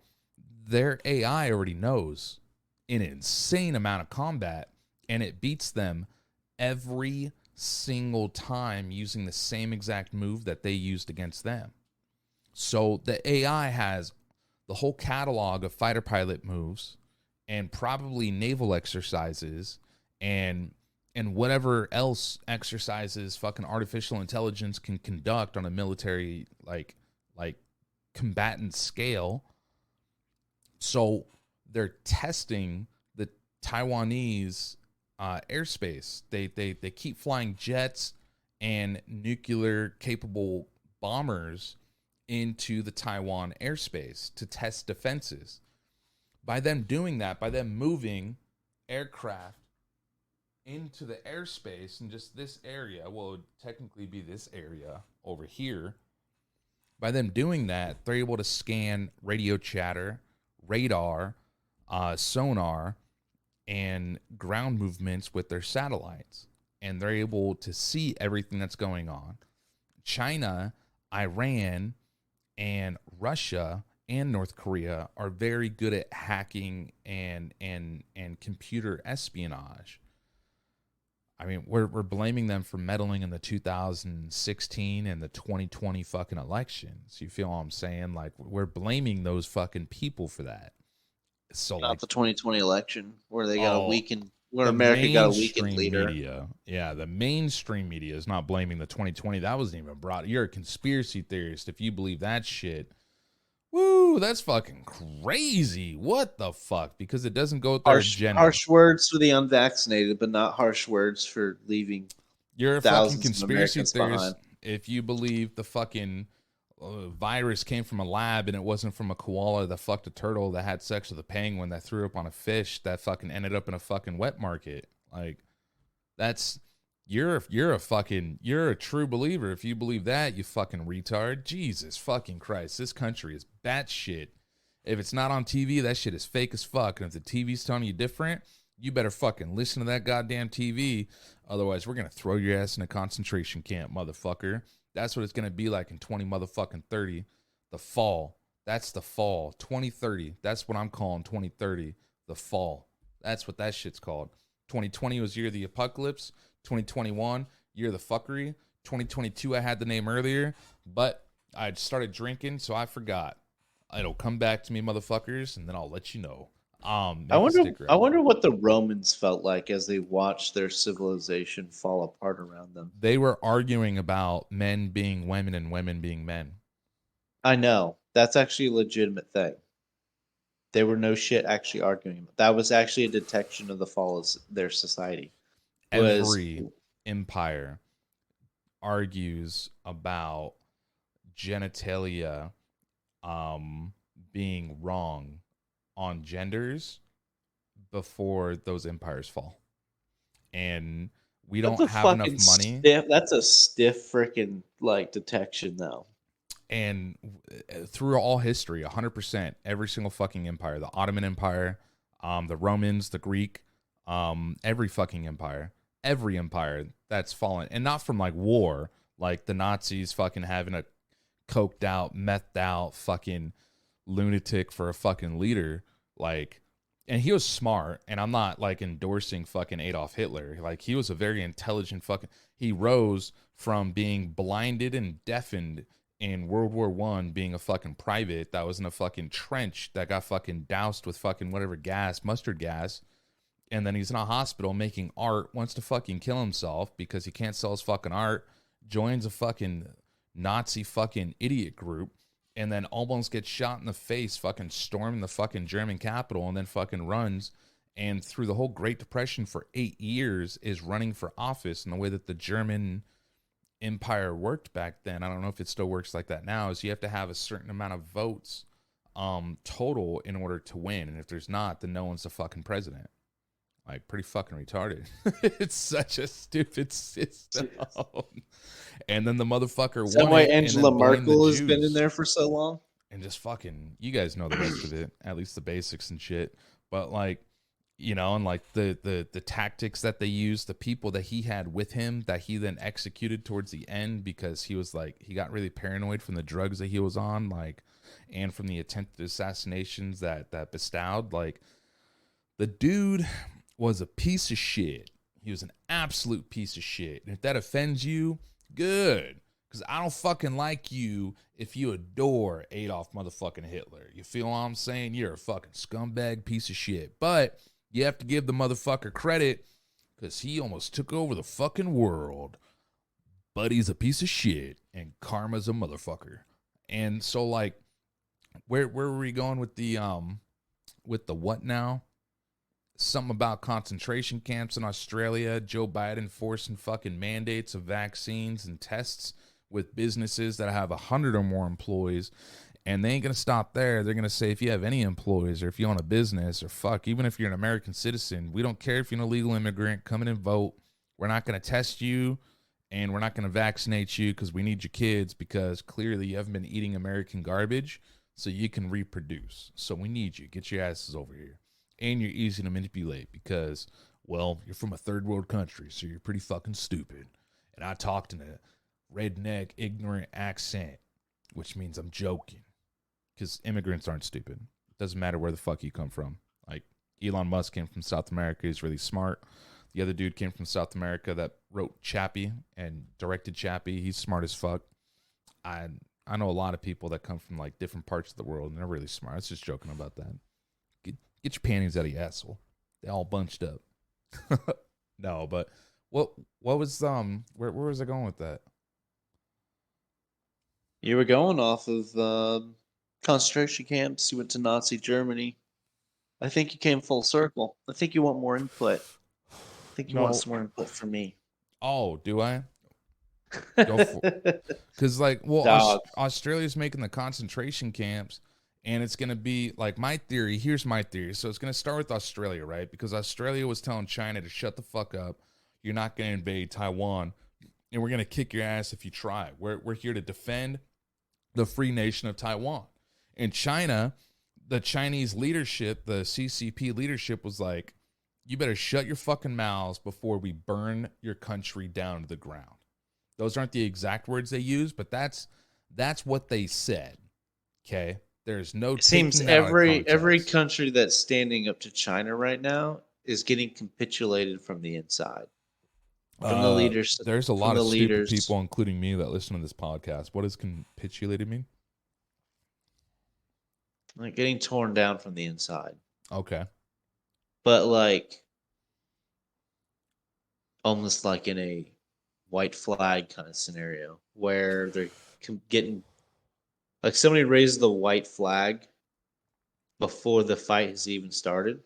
their AI already knows an insane amount of combat, and it beats them every single time using the same exact move that they used against them. So the AI has the whole catalog of fighter pilot moves and probably naval exercises and whatever else exercises fucking artificial intelligence can conduct on a military like combatant scale. So they're testing the Taiwanese airspace. They keep flying jets and nuclear capable bombers into the Taiwan airspace to test defenses. By them doing that, by them moving aircraft into the airspace in just this area, well, it would technically be this area over here. By them doing that, they're able to scan radio chatter, radar, sonar, and ground movements with their satellites. And they're able to see everything that's going on. China, Iran, and Russia and North Korea are very good at hacking and computer espionage. I mean, we're blaming them for meddling in the 2016 and the 2020 fucking elections. You feel what I'm saying? Like, we're blaming those fucking people for that. So, not like, the 2020 election where they got a weakened, where America got a weakened leader. Media, yeah, the mainstream media is not blaming the 2020. That wasn't even brought. You're a conspiracy theorist if you believe that shit. Woo, that's fucking crazy. What the fuck? Because it doesn't go with their agenda. Harsh words for the unvaccinated, but not harsh words for leaving. You're a fucking conspiracy theorist if you believe the fucking virus came from a lab and it wasn't from a koala that fucked a turtle that had sex with a penguin that threw up on a fish that fucking ended up in a fucking wet market. Like, that's... You're a true believer if you believe that, you fucking retard. Jesus fucking Christ. This country is batshit. If it's not on TV, that shit is fake as fuck. And if the TV's telling you different, you better fucking listen to that goddamn TV. Otherwise, we're going to throw your ass in a concentration camp, motherfucker. That's what it's going to be like in 2030. The fall. That's the fall. 2030. That's what I'm calling 2030. The fall. That's what that shit's called. 2020 was year of the apocalypse. 2021, year of the fuckery. 2022, I had the name earlier, but I started drinking, so I forgot. It'll come back to me, motherfuckers, and then I'll let you know. I Make a wonder. sticker I out of it. wonder what the Romans felt like as they watched their civilization fall apart around them. They were arguing about men being women and women being men. I know that's actually a legitimate thing. They were no shit actually arguing. That was actually a detection of the fall of their society. Was Every empire argues about genitalia um, being wrong on genders before those empires fall. And we that's don't a have enough fucking money. stiff. That's a stiff freaking like detection though. And through all history, 100%, every single fucking empire, the Ottoman Empire, the Romans, the Greek, every fucking empire, every empire that's fallen, and not from like war, like the Nazis fucking having a coked out, methed out fucking lunatic for a fucking leader, like, and he was smart, and I'm not like endorsing fucking Adolf Hitler. Like, he was a very intelligent fucking, he rose from being blinded and deafened in World War One, being a fucking private that was in a fucking trench that got fucking doused with fucking whatever gas, mustard gas, and then he's in a hospital making art, wants to fucking kill himself because he can't sell his fucking art, joins a fucking Nazi fucking idiot group, and then almost gets shot in the face, fucking storming the fucking German capital, and then fucking runs, and through the whole Great Depression for 8 years is running for office. And the way that the German empire worked back then, I don't know if it still works like that now, is you have to have a certain amount of votes total in order to win, and if there's not, then no one's the fucking president. Like, pretty fucking retarded. It's such a stupid system. And then the motherfucker Is that won why it and Angela then blamed the Merkel has been in Jews. there for so long? And just fucking, you guys know the rest of it, at least the basics and shit. But like, and like the tactics that they used, the people that he had with him that he then executed towards the end, because he was like, he got really paranoid from the drugs that he was on, like, and from the attempted assassinations that bestowed. Like, the dude was a piece of shit. He was an absolute piece of shit. And if that offends you, good. Because I don't fucking like you if you adore Adolf motherfucking Hitler. You feel what I'm saying? You're a fucking scumbag piece of shit. But you have to give the motherfucker credit because he almost took over the fucking world. But he's a piece of shit and karma's a motherfucker. And so, like, where were we going with the what now? Something about concentration camps in Australia, Joe Biden forcing fucking mandates of vaccines and tests with businesses that have 100 or more employees. And they ain't going to stop there. They're going to say, if you have any employees or if you own a business or fuck, even if you're an American citizen, we don't care if you're an illegal immigrant, come in and vote. We're not going to test you and we're not going to vaccinate you because we need your kids, because clearly you haven't been eating American garbage so you can reproduce. So we need you. Get your asses over here. And you're easy to manipulate because, well, you're from a third world country, so you're pretty fucking stupid. And I talked in a redneck, ignorant accent, which means I'm joking. Because immigrants aren't stupid. It doesn't matter where the fuck you come from. Like, Elon Musk came from South America. He's really smart. The other dude came from South America that wrote Chappie and directed Chappie. He's smart as fuck. I know a lot of people that come from, like, different parts of the world, and they're really smart. I was just joking about that. Get your panties out of your asshole. They all bunched up. No, but what was where was I going with that? You were going off of concentration camps. You went to Nazi Germany. I think you came full circle. I think you want more input. I think you want No. some more input from me. Oh, do I? Go for because, like, well, Dog. Australia's making the concentration camps, and it's going to be like, my theory. Here's my theory. So it's going to start with Australia, right? Because Australia was telling China to shut the fuck up. You're not going to invade Taiwan, and we're going to kick your ass if you try. We're here to defend the free nation of Taiwan. And China, the Chinese leadership, the CCP leadership was like, you better shut your fucking mouths before we burn your country down to the ground. Those aren't the exact words they use, but that's what they said. Okay? There's no It seems taking that out of every context. country that's standing up to China right now is getting capitulated from the inside. from the leaders. There's a From lot the of stupid leaders, people, including me, that listen to this podcast. What does capitulated mean? like getting torn down from the inside, Okay. but like almost like in a white flag kind of scenario where they're getting like somebody raised the white flag before the fight has even started,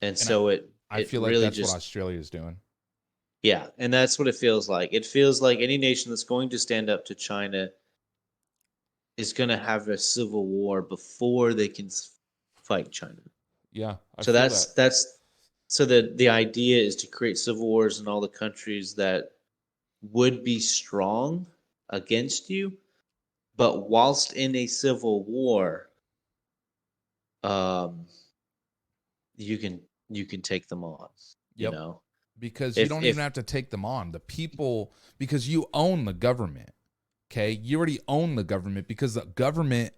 and And so I it feel like really that's what just Australia is doing. yeah, and that's what it feels like. It feels like any nation that's going to stand up to China is going to have a civil war before they can fight China. Yeah, I So feel that. that's so the idea is to create civil wars in all the countries that would be strong against you, but whilst in a civil war, um, you can take them on. You Yep. know, Because you don't even if have to take them on. The people, because you own the government. Okay. You already own the government because the government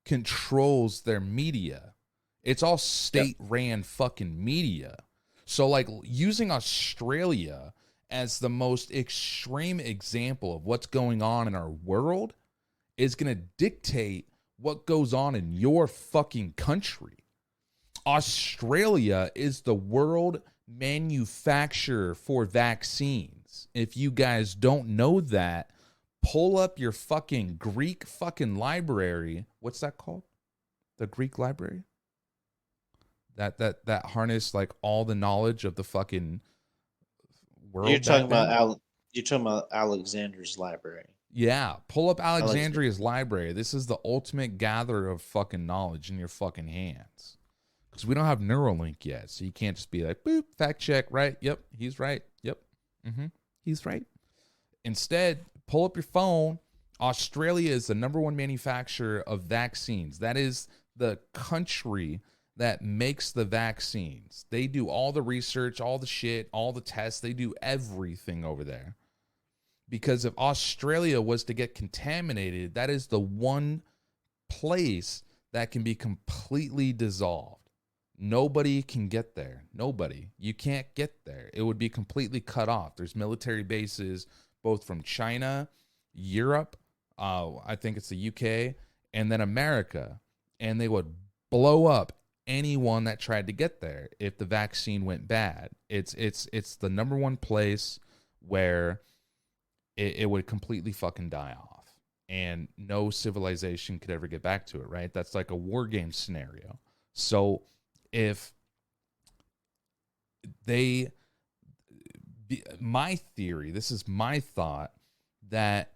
controls their media. It's all yep, state ran fucking media. So, like, using Australia as the most extreme example of what's going on in our world is going to dictate what goes on in your fucking country. Australia is the world manufacturer for vaccines. If you guys don't know that, pull up your fucking Greek fucking library. What's that called? The Greek library? That harness like all the knowledge of the fucking you're world talking back about then. you're talking about Alexander's library. Yeah, pull up Alex, Alexandria's library. This is the ultimate gatherer of fucking knowledge in your fucking hands. Because we don't have Neuralink yet, so you can't just be like, boop, fact check, right? Yep, he's right. Yep, he's right. Instead, pull up your phone. Australia is the number one manufacturer of vaccines. That is the country that makes the vaccines. They do all the research, all the shit, all the tests. They do everything over there. Because if Australia was to get contaminated, that is the one place that can be completely dissolved. Nobody can get there. Nobody. You can't get there. It would be completely cut off. There's military bases both from China, Europe, I think it's the UK, and then America. And they would blow up anyone that tried to get there if the vaccine went bad. It's the number one place where it would completely fucking die off. And no civilization could ever get back to it, right? That's like a war game scenario. So if my theory, this is my thought, that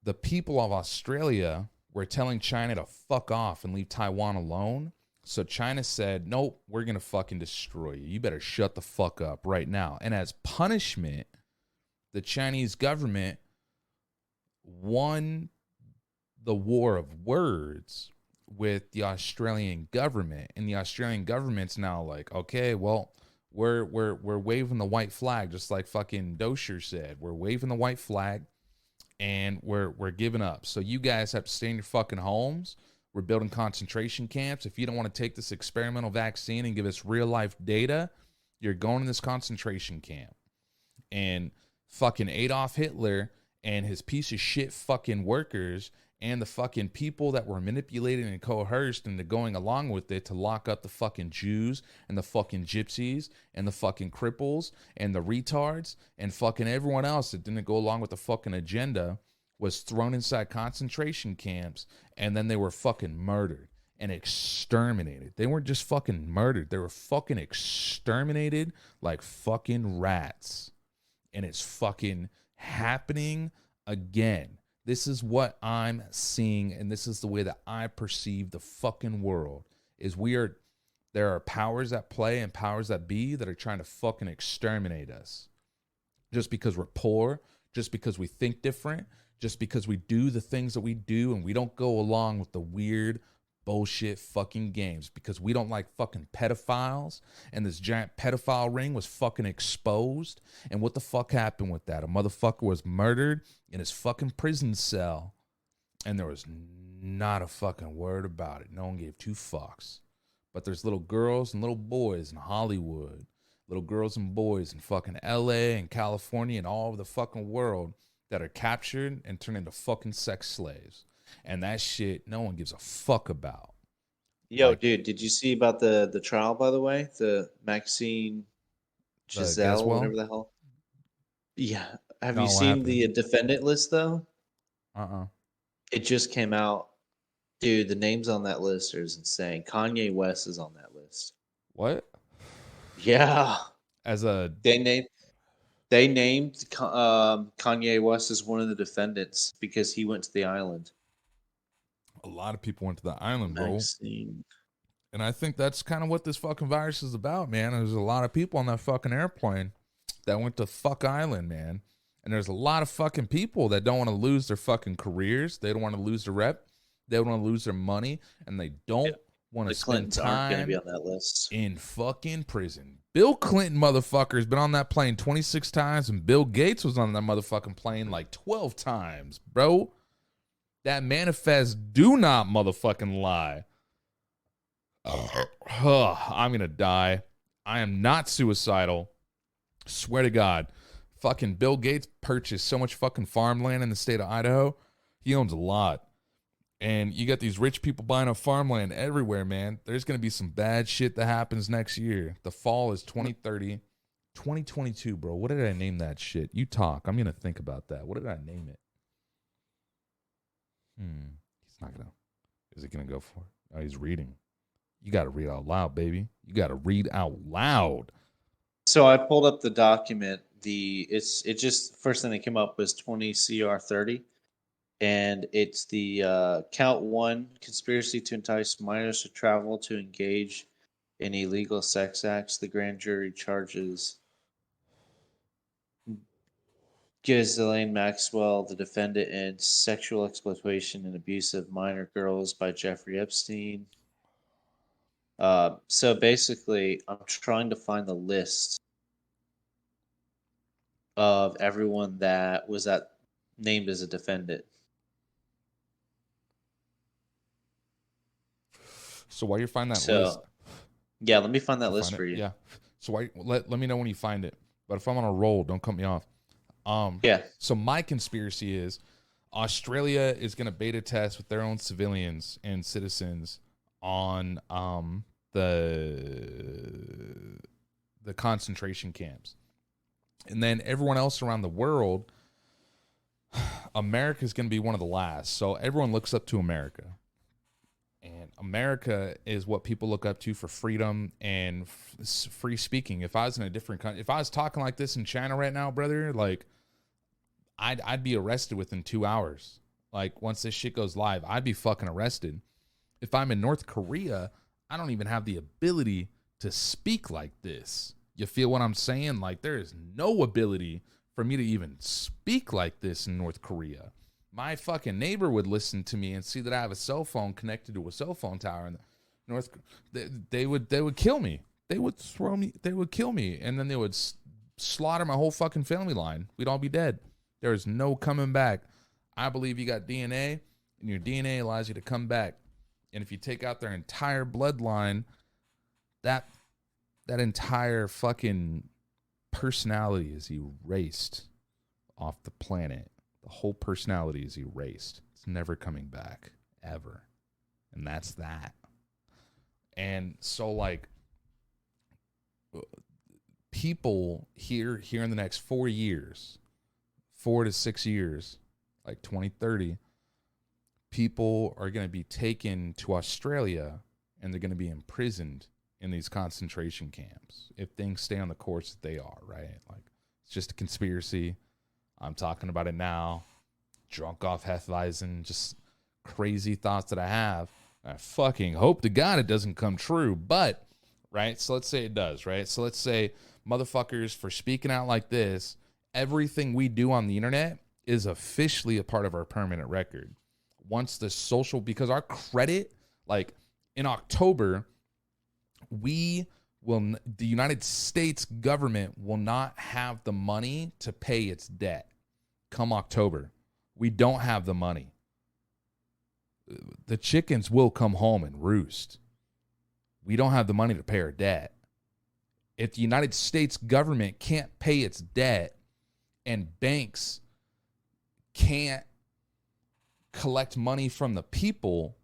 the people of Australia were telling China to fuck off and leave Taiwan alone. So China said, nope, we're going to fucking destroy you. You better shut the fuck up right now. And as punishment, the Chinese government won the war of words with the Australian government, and the Australian government's now like, okay, well, we're waving the white flag, just like fucking Dosher said. We're waving the white flag, and we're giving up. So you guys have to stay in your fucking homes. We're building concentration camps. If you don't want to take this experimental vaccine and give us real life data, you're going to this concentration camp. And fucking Adolf Hitler and his piece of shit fucking workers and the fucking people that were manipulated and coerced into going along with it to lock up the fucking Jews and the fucking gypsies and the fucking cripples and the retards and fucking everyone else that didn't go along with the fucking agenda was thrown inside concentration camps, and then they were fucking murdered and exterminated. They weren't just fucking murdered. They were fucking exterminated like fucking rats. And it's fucking happening again. This is what I'm seeing, and this is the way that I perceive the fucking world. There are powers that play and powers that be that are trying to fucking exterminate us. Just because we're poor, just because we think different, just because we do the things that we do and we don't go along with the weird bullshit fucking games, because we don't like fucking pedophiles, and this giant pedophile ring was fucking exposed. And what the fuck happened with that? A motherfucker was murdered in his fucking prison cell, and there was not a fucking word about it. No one gave two fucks. But there's little girls and little boys in Hollywood little girls and boys in fucking LA and California and all over the fucking world that are captured and turned into fucking sex slaves. And that shit no one gives a fuck about. Yo, Like dude, did you see about the trial, by the way? The Maxine the Giselle, Geswell? whatever the hell. Yeah. Have you No, what seen happened? the defendant list, though? Uh-uh. It just came out. Dude, the names on that list are insane. Kanye West is on that list. What? Yeah. As a They named Kanye West as one of the defendants because he went to the island. lot of people went to the island, bro. Maxine. And I think that's kind of what this fucking virus is about, man. There's a lot of people on that fucking airplane that went to fuck island, man. And there's a lot of fucking people that don't want to lose their fucking careers. They don't want to lose their rep. They don't want to lose their money. And they don't want to The spend Clintons aren't going to be time on that list. in fucking prison. Bill Clinton, motherfucker, has been on that plane 26 times, and Bill Gates was on that motherfucking plane like 12 times, bro. That manifest do not motherfucking lie. I'm gonna die. I am not suicidal. Swear to God. Fucking Bill Gates purchased so much fucking farmland in the state of Idaho. He owns a lot. And you got these rich people buying up farmland everywhere, man. There's going to be some bad shit that happens next year. The fall is 2030. 2022, bro. What did I name that shit? You talk. I'm going to think about that. What did I name it? He's not going to. Is he going to go for it? Oh, he's reading. You got to read out loud, baby. You got to read out loud. So I pulled up the document. It just first thing that came up was 20 CR 30. And it's the count 1 conspiracy to entice minors to travel to engage in illegal sex acts. The grand jury charges Ghislaine Maxwell, the defendant, in sexual exploitation and abuse of minor girls by Jeffrey Epstein. So basically, I'm trying to find the list of everyone that was named as a defendant. So while you're finding that list. Yeah, let me find that list for you. Yeah. So let me know when you find it. But if I'm on a roll, don't cut me off. Yeah. So my conspiracy is Australia is going to beta test with their own civilians and citizens on the concentration camps. And then everyone else around the world, America is going to be one of the last. So everyone looks up to America. And America is what people look up to for freedom and free speaking. If I was in a different country, if I was talking like this in China right now, brother, like I'd be arrested within 2 hours. Like once this shit goes live, I'd be fucking arrested. If I'm in North Korea, I don't even have the ability to speak like this. You feel what I'm saying? Like there is no ability for me to even speak like this in North Korea. My fucking neighbor would listen to me and see that I have a cell phone connected to a cell phone tower in North. They would kill me. They would throw me. They would kill me, and then they would slaughter my whole fucking family line. We'd all be dead. There is no coming back. I believe you got DNA, and your DNA allows you to come back. And if you take out their entire bloodline, that entire fucking personality is erased off the planet. The whole personality is erased. It's never coming back, ever. And that's that. And so, like, people here in the next 4 years, 4 to 6 years, like 2030, people are going to be taken to Australia and they're going to be imprisoned in these concentration camps if things stay on the course that they are, right? Like, it's just a conspiracy. I'm talking about it now. Drunk off Hefeweizen, just crazy thoughts that I have. I fucking hope to God it doesn't come true. But, right, so let's say it does, right? So let's say, motherfuckers, for speaking out like this, everything we do on the internet is officially a part of our permanent record. Once the social, because our credit, like in October, the United States government will not have the money to pay its debt come October. We don't have the money. The chickens will come home and roost. We don't have the money to pay our debt. If the United States government can't pay its debt and banks can't collect money from the people,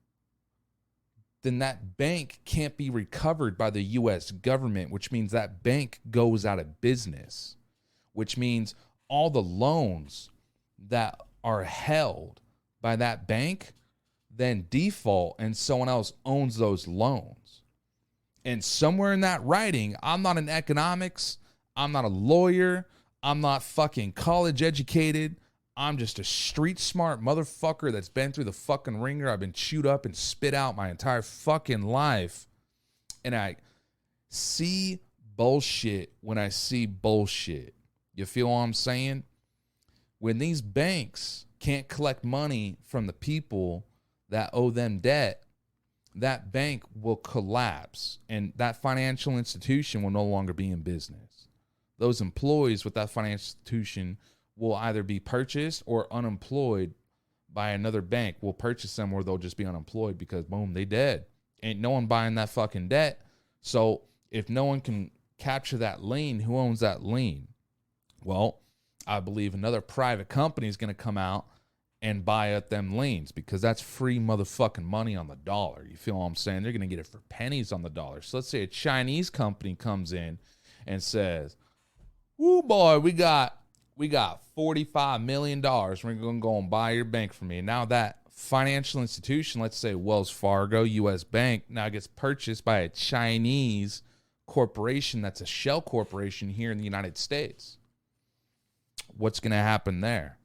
then that bank can't be recovered by the U.S. government, which means that bank goes out of business, which means all the loans that are held by that bank then default and someone else owns those loans. And somewhere in that writing, I'm not an economics, I'm not a lawyer, I'm not fucking college educated, I'm just a street smart motherfucker that's been through the fucking ringer. I've been chewed up and spit out my entire fucking life. And I see bullshit when I see bullshit. You feel what I'm saying? When these banks can't collect money from the people that owe them debt, that bank will collapse and that financial institution will no longer be in business. Those employees with that financial institution will either be purchased or unemployed by another bank. Will purchase them or they'll just be unemployed because, boom, they dead. Ain't no one buying that fucking debt. So if no one can capture that lien, who owns that lien? Well, I believe another private company is going to come out and buy up them liens because that's free motherfucking money on the dollar. You feel what I'm saying? They're going to get it for pennies on the dollar. So let's say a Chinese company comes in and says, "Woo, boy, we got $45 million. We're going to go and buy your bank for me." And now that financial institution, let's say Wells Fargo, U.S. Bank, now gets purchased by a Chinese corporation that's a shell corporation here in the United States. What's going to happen there?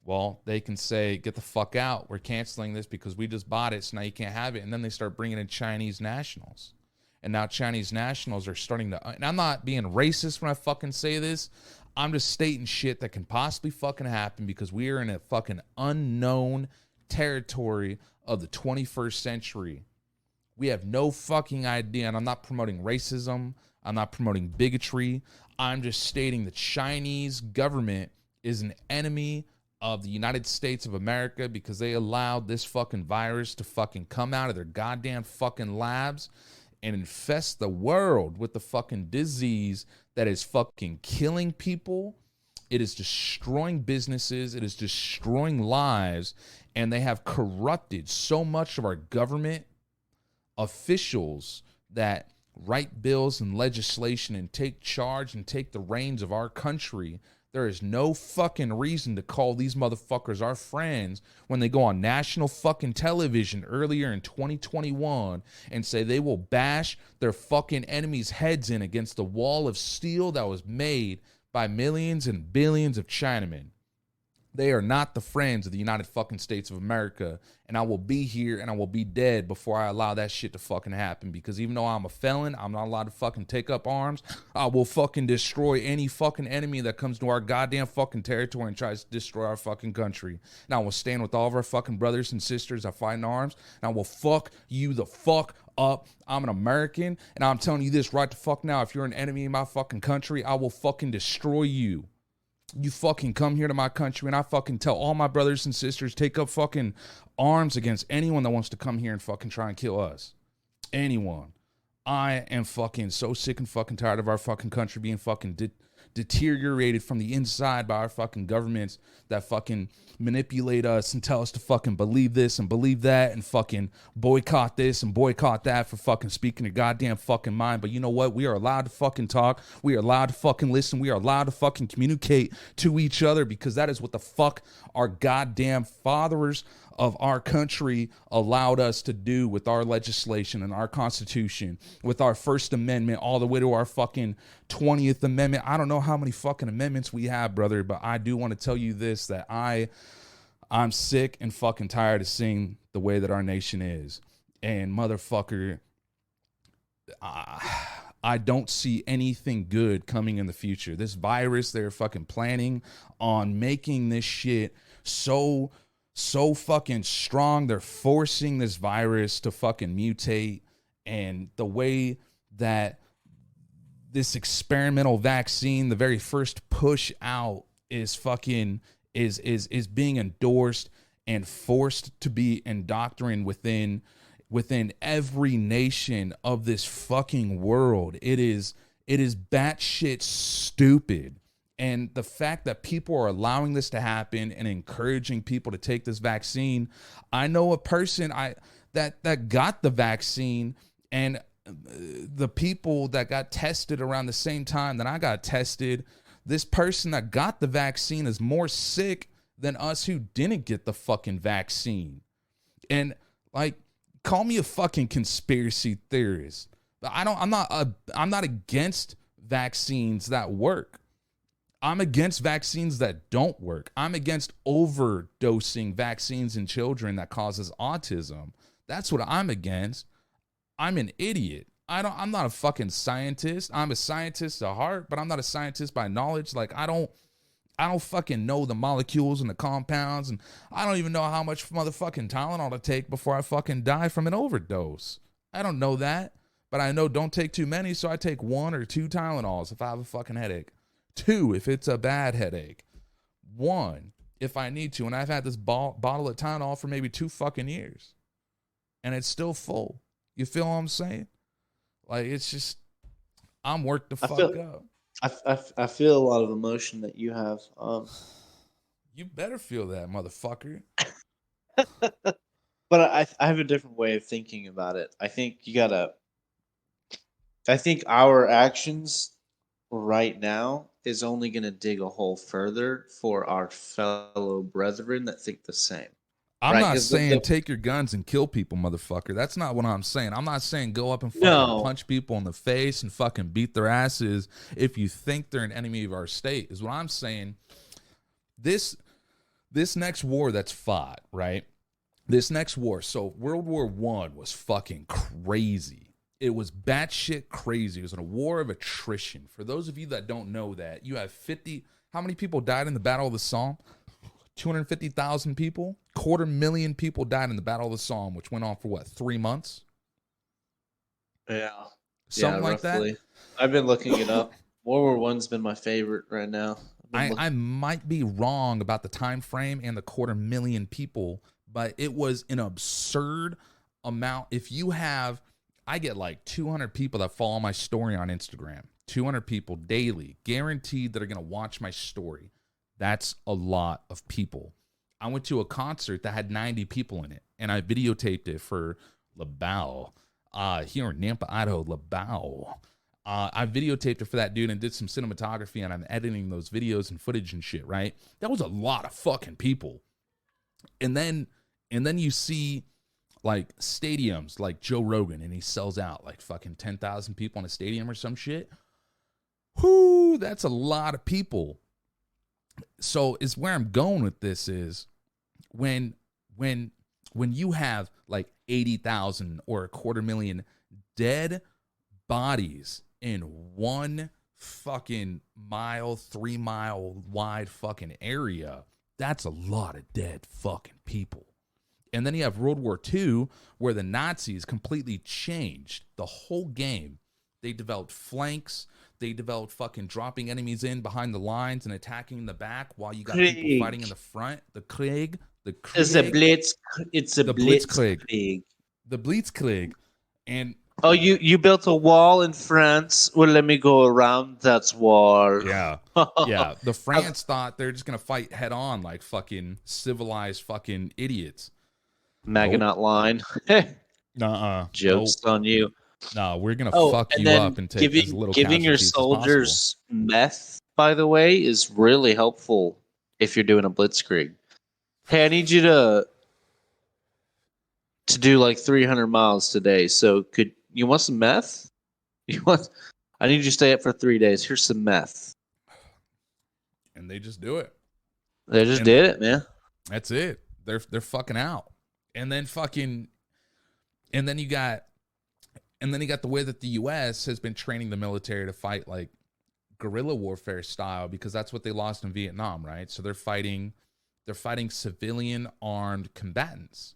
Well, they can say, "Get the fuck out. We're canceling this because we just bought it, so now you can't have it." And then they start bringing in Chinese nationals. And now Chinese nationals are starting to... And I'm not being racist when I fucking say this. I'm just stating shit that can possibly fucking happen because we are in a fucking unknown territory of the 21st century. We have no fucking idea. And I'm not promoting racism. I'm not promoting bigotry. I'm just stating the Chinese government is an enemy of the United States of America because they allowed this fucking virus to fucking come out of their goddamn fucking labs and infest the world with the fucking disease that is fucking killing people. It is destroying businesses. It is destroying lives. And they have corrupted so much of our government officials that write bills and legislation and take charge and take the reins of our country. There is no fucking reason to call these motherfuckers our friends when they go on national fucking television earlier in 2021 and say they will bash their fucking enemies' heads in against the wall of steel that was made by millions and billions of Chinamen. They are not the friends of the United fucking States of America, and I will be here and I will be dead before I allow that shit to fucking happen, because even though I'm a felon, I'm not allowed to fucking take up arms. I will fucking destroy any fucking enemy that comes to our goddamn fucking territory and tries to destroy our fucking country. And I will stand with all of our fucking brothers and sisters that fight in arms, and I will fuck you the fuck up. I'm an American, and I'm telling you this right the fuck now. If you're an enemy in my fucking country, I will fucking destroy you. You fucking come here to my country and I fucking tell all my brothers and sisters, take up fucking arms against anyone that wants to come here and fucking try and kill us. Anyone. I am fucking so sick and fucking tired of our fucking country being fucking deteriorated from the inside by our fucking governments that fucking manipulate us and tell us to fucking believe this and believe that and fucking boycott this and boycott that for fucking speaking your goddamn fucking mind. But you know what? We are allowed to fucking talk. We are allowed to fucking listen. We are allowed to fucking communicate to each other, because that is what the fuck our goddamn fathers of our country allowed us to do with our legislation and our Constitution, with our First Amendment, all the way to our fucking 20th Amendment. I don't know how many fucking amendments we have, brother, but I do want to tell you this, that I'm sick and fucking tired of seeing the way that our nation is. And motherfucker, I don't see anything good coming in the future. This virus, they're fucking planning on making this shit so fucking strong. They're forcing this virus to fucking mutate, and the way that this experimental vaccine, the very first push out, is fucking is being endorsed and forced to be indoctrinated within every nation of this fucking world. It is It is batshit stupid. And the fact that people are allowing this to happen and encouraging people to take this vaccine, I know a person that got the vaccine, and the people that got tested around the same time that I got tested, this person that got the vaccine is more sick than us who didn't get the fucking vaccine. And like, call me a fucking conspiracy theorist. I'm not against vaccines that work. I'm against vaccines that don't work. I'm against overdosing vaccines in children that causes autism. That's what I'm against. I'm an idiot. I'm not a fucking scientist. I'm a scientist at heart, but I'm not a scientist by knowledge. Like, I don't fucking know the molecules and the compounds, and I don't even know how much motherfucking Tylenol to take before I fucking die from an overdose. I don't know that, but I know don't take too many, so I take 1 or 2 Tylenols if I have a fucking headache. 2 if it's a bad headache. 1 if I need to, and I've had this bottle of Tylenol for maybe 2 fucking years, and it's still full. You feel what I'm saying? Like, it's just, I'm worked the fuck up. I feel a lot of emotion that you have. You better feel that, motherfucker. But I have a different way of thinking about it. I think our actions right now is only going to dig a hole further for our fellow brethren that think the same. I'm not saying take your guns and kill people, motherfucker. That's not what I'm saying. I'm not saying go up and fucking punch people in the face and fucking beat their asses if you think they're an enemy of our state, is what I'm saying. This next war that's fought, right? This next war. So World War I was fucking crazy. It was batshit crazy. It was a war of attrition. For those of you that don't know that, you have how many people died in the Battle of the Somme? 250,000 people, 250,000 people died in the Battle of the Somme, which went on for what, 3 months? Yeah. Something like roughly. That. I've been looking it up. World War I's been my favorite right now. I might be wrong about the time frame and the 250,000 people, but it was an absurd amount. If you have, I get like 200 people that follow my story on Instagram, 200 people daily, guaranteed that are going to watch my story. That's a lot of people. I went to a concert that had 90 people in it, and I videotaped it for LaBelle, here in Nampa, Idaho, LaBelle. I videotaped it for that dude and did some cinematography, and I'm editing those videos and footage and shit, right? That was a lot of fucking people. And then you see like stadiums like Joe Rogan, and he sells out like fucking 10,000 people in a stadium or some shit. Whoo, that's a lot of people. So is where I'm going with this is when you have like 80,000 or 250,000 dead bodies in one fucking 3 mile wide fucking area, that's a lot of dead fucking people. And then you have World War II, where the Nazis completely changed the whole game. They developed flanks. They developed fucking dropping enemies in behind the lines and attacking in the back while you got people fighting in the front. The Krieg. It's a blitz. It's a blitzkrieg. The blitzkrieg. And oh, you built a wall in France? Well, let me go around that wall. Yeah. Yeah. The France thought they're just going to fight head on like fucking civilized fucking idiots. Maginot line. Nuh-uh. Jokes on you. No, we're going to fuck you up and take as little giving your soldiers meth, by the way, is really helpful if you're doing a blitzkrieg. Hey, I need you to do like 300 miles today. So you want some meth? I need you to stay up for 3 days. Here's some meth. And they just do it. They just did it, man. That's it. They're fucking out. And then you got the way that the U.S. has been training the military to fight like guerrilla warfare style, because that's what they lost in Vietnam, right? So they're fighting civilian armed combatants.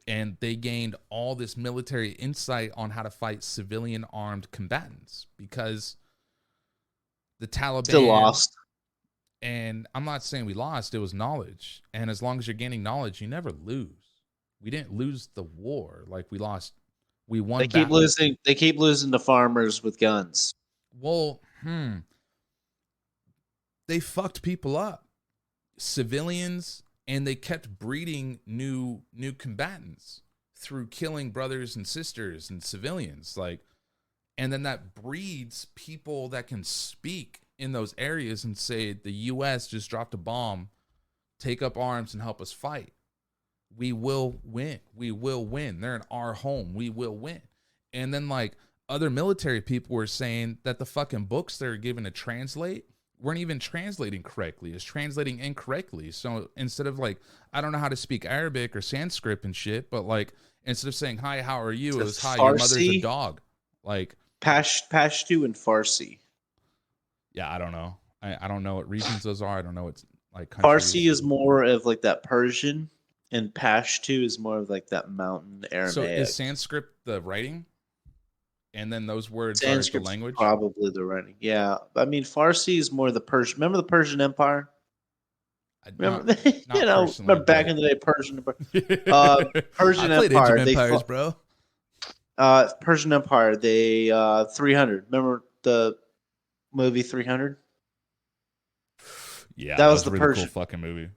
And they gained all this military insight on how to fight civilian armed combatants because the Taliban still lost. And I'm not saying we lost, it was knowledge. And as long as you're gaining knowledge, you never lose. We didn't lose the war. Like we won. They keep losing to farmers with guns. Well, they fucked people up, civilians, and they kept breeding new combatants through killing brothers and sisters and civilians. Like, and then that breeds people that can speak in those areas and say the U.S. just dropped a bomb, take up arms and help us fight. We will win. We will win. They're in our home. We will win. And then like other military people were saying that the fucking books they're given to translate weren't even translating correctly. It's translating incorrectly. So instead of like, I don't know how to speak Arabic or Sanskrit and shit, but like instead of saying, hi, how are you? It was, hi, your mother's a dog. Like Pashto and Farsi. Yeah, I don't know. I don't know what regions those are. I don't know what's like countries. Farsi is more of like that Persian, and Pashto is more of like that mountain Aramaic. So is Sanskrit the writing? And then those words are the language? Probably the writing. Yeah. I mean, Farsi is more the Persian. Remember the Persian Empire? Remember, remember back in the day, Persian Empire. Persian I played Empire. Age of Empires, bro. Persian Empire. They 300. Remember the movie 300? Yeah, that was the really Persian cool fucking movie.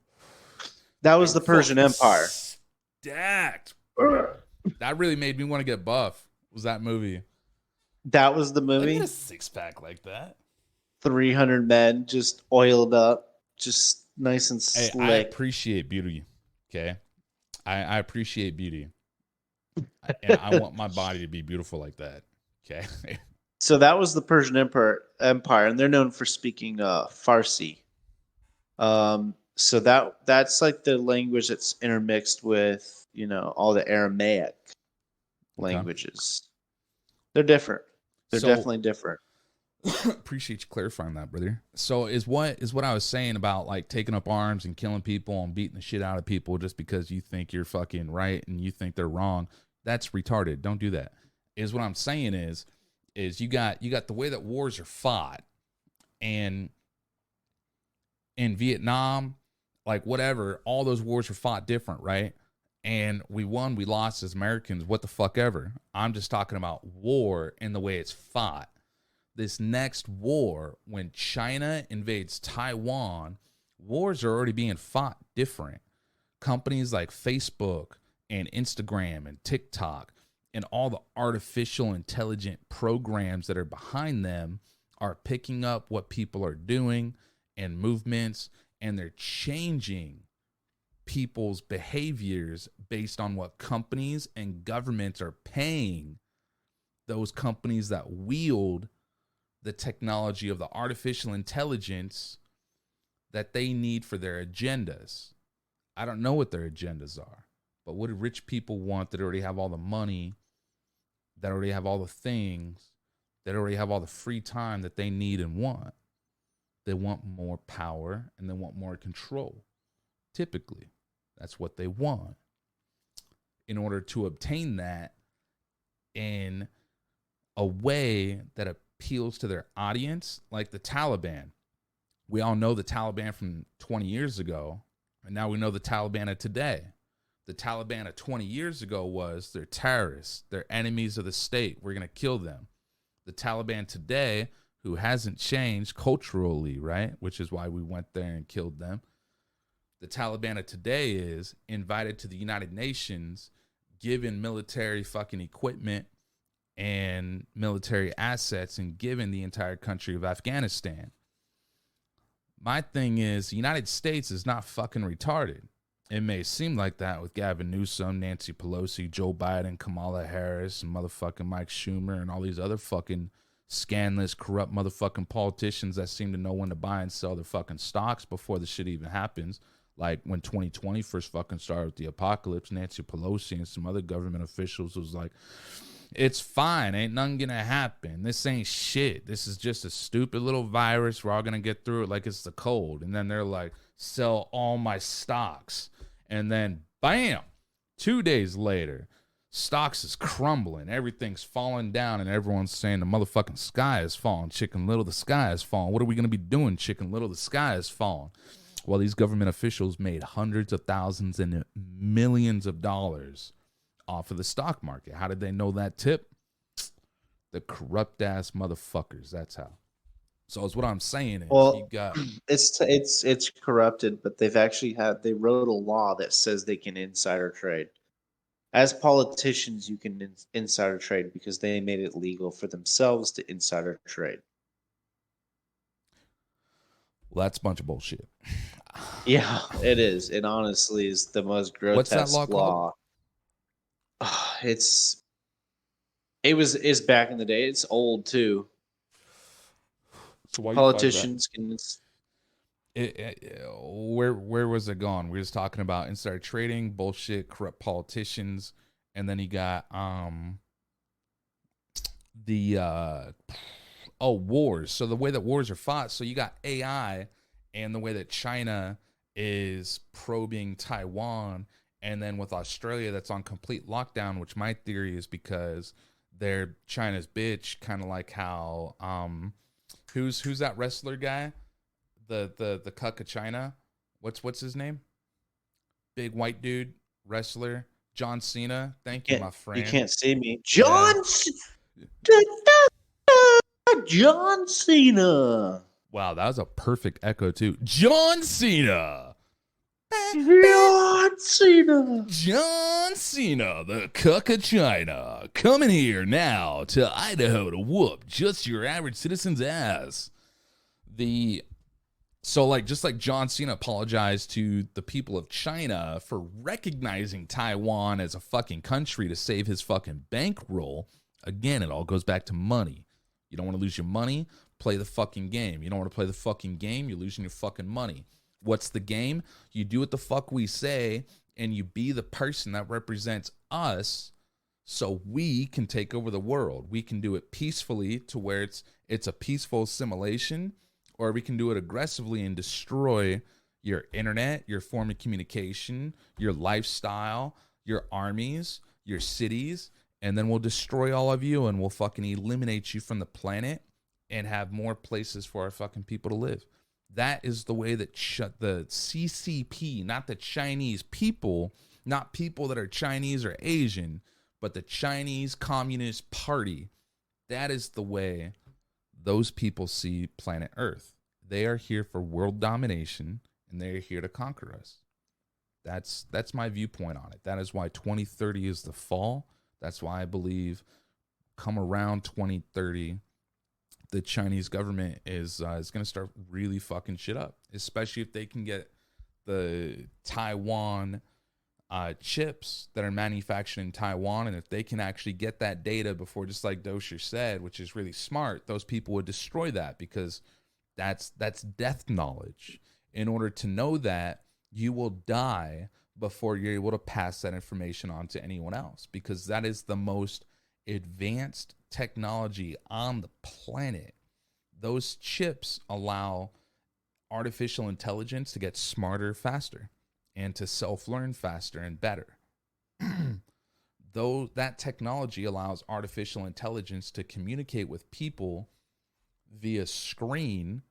That was the Persian Empire. Stacked. That really made me want to get buff. Was that movie? That was the movie. A six pack like that. 300 men just oiled up, just nice and slick. Hey, I appreciate beauty. Okay, I appreciate beauty, and I want my body to be beautiful like that. Okay. So that was the Persian Empire, and they're known for speaking Farsi. So that's like the language that's intermixed with all the Aramaic languages. They're different. They're definitely different. Appreciate you clarifying that, brother. So is what I was saying about like taking up arms and killing people and beating the shit out of people just because you think you're fucking right and you think they're wrong? That's retarded. Don't do that. Is what I'm saying is you got the way that wars are fought, and in Vietnam, like whatever, all those wars were fought different, right? And we won, we lost as Americans, what the fuck ever. I'm just talking about war and the way it's fought. This next war, when China invades Taiwan, wars are already being fought different. Companies like Facebook and Instagram and TikTok and all the artificial intelligent programs that are behind them are picking up what people are doing and movements, and they're changing people's behaviors based on what companies and governments are paying those companies that wield the technology of the artificial intelligence that they need for their agendas. I don't know what their agendas are, but what do rich people want that already have all the money, that already have all the things, that already have all the free time that they need and want? They want more power and they want more control. Typically, that's what they want. In order to obtain that in a way that appeals to their audience, like the Taliban. We all know the Taliban from 20 years ago, and now we know the Taliban of today. The Taliban of 20 years ago was they're terrorists, they're enemies of the state, we're going to kill them. The Taliban today, who hasn't changed culturally, right, which is why we went there and killed them. The Taliban of today is invited to the United Nations, given military fucking equipment and military assets, and given the entire country of Afghanistan. My thing is, the United States is not fucking retarded. It may seem like that with Gavin Newsom, Nancy Pelosi, Joe Biden, Kamala Harris, and motherfucking Mike Schumer, and all these other fucking scandalous, corrupt motherfucking politicians that seem to know when to buy and sell their fucking stocks before the shit even happens. Like when 2020 first fucking started with the apocalypse, Nancy Pelosi and some other government officials was like, it's fine, ain't nothing gonna happen. This ain't shit. This is just a stupid little virus. We're all gonna get through it like it's the cold. And then they're like, sell all my stocks. And then bam, 2 days later, stocks is crumbling. Everything's falling down, and everyone's saying the motherfucking sky is falling. Chicken Little, the sky is falling. What are we gonna be doing, Chicken Little? The sky is falling. Well, these government officials made hundreds of thousands and millions of dollars off of the stock market. How did they know that tip? The corrupt ass motherfuckers. That's how. So it's what I'm saying is you Well, got it's corrupted, but they wrote a law that says they can insider trade. As politicians, you can insider trade because they made it legal for themselves to insider trade. well, that's a bunch of bullshit. Yeah, it is. It honestly is the most What's that law grotesque called? law. It's back in the day. It's old too. So why you fighting that? Politicians can. Where was it gone? We were just talking about insider trading, bullshit, corrupt politicians, and then you got the wars. So the way that wars are fought, so you got AI and the way that China is probing Taiwan, and then with Australia that's on complete lockdown, which my theory is because they're China's bitch, kind of like how who's that wrestler guy? The cuck of China. What's his name? Big white dude, wrestler, John Cena. Thank you, my friend. You can't see me. Yeah. John Cena. Wow, that was a perfect echo too. John Cena. John Cena. John Cena, the cuck of China, coming here now to Idaho to whoop just your average citizen's ass. Just like John Cena apologized to the people of China for recognizing Taiwan as a fucking country to save his fucking bankroll. Again, it all goes back to money. You don't want to lose your money? Play the fucking game. You don't want to play the fucking game? You're losing your fucking money. What's the game? You do what the fuck we say, and you be the person that represents us so we can take over the world. We can do it peacefully to where it's a peaceful assimilation, or we can do it aggressively and destroy your internet, your form of communication, your lifestyle, your armies, your cities, and then we'll destroy all of you and we'll fucking eliminate you from the planet and have more places for our fucking people to live. That is the way that the CCP, not the Chinese people, not people that are Chinese or Asian, but the Chinese Communist Party, that is the way those people see planet Earth. They are here for world domination, and they are here to conquer us. That's my viewpoint on it. That is why 2030 is the fall. That's why I believe come around 2030, the Chinese government is going to start really fucking shit up, especially if they can get the Taiwan chips that are manufactured in Taiwan, and if they can actually get that data before, just like Dosher said, which is really smart, those people would destroy that because that's death knowledge. In order to know that, you will die before you're able to pass that information on to anyone else, because that is the most advanced technology on the planet. Those chips allow artificial intelligence to get smarter faster and to self-learn faster and better. Though that technology allows artificial intelligence to communicate with people via screen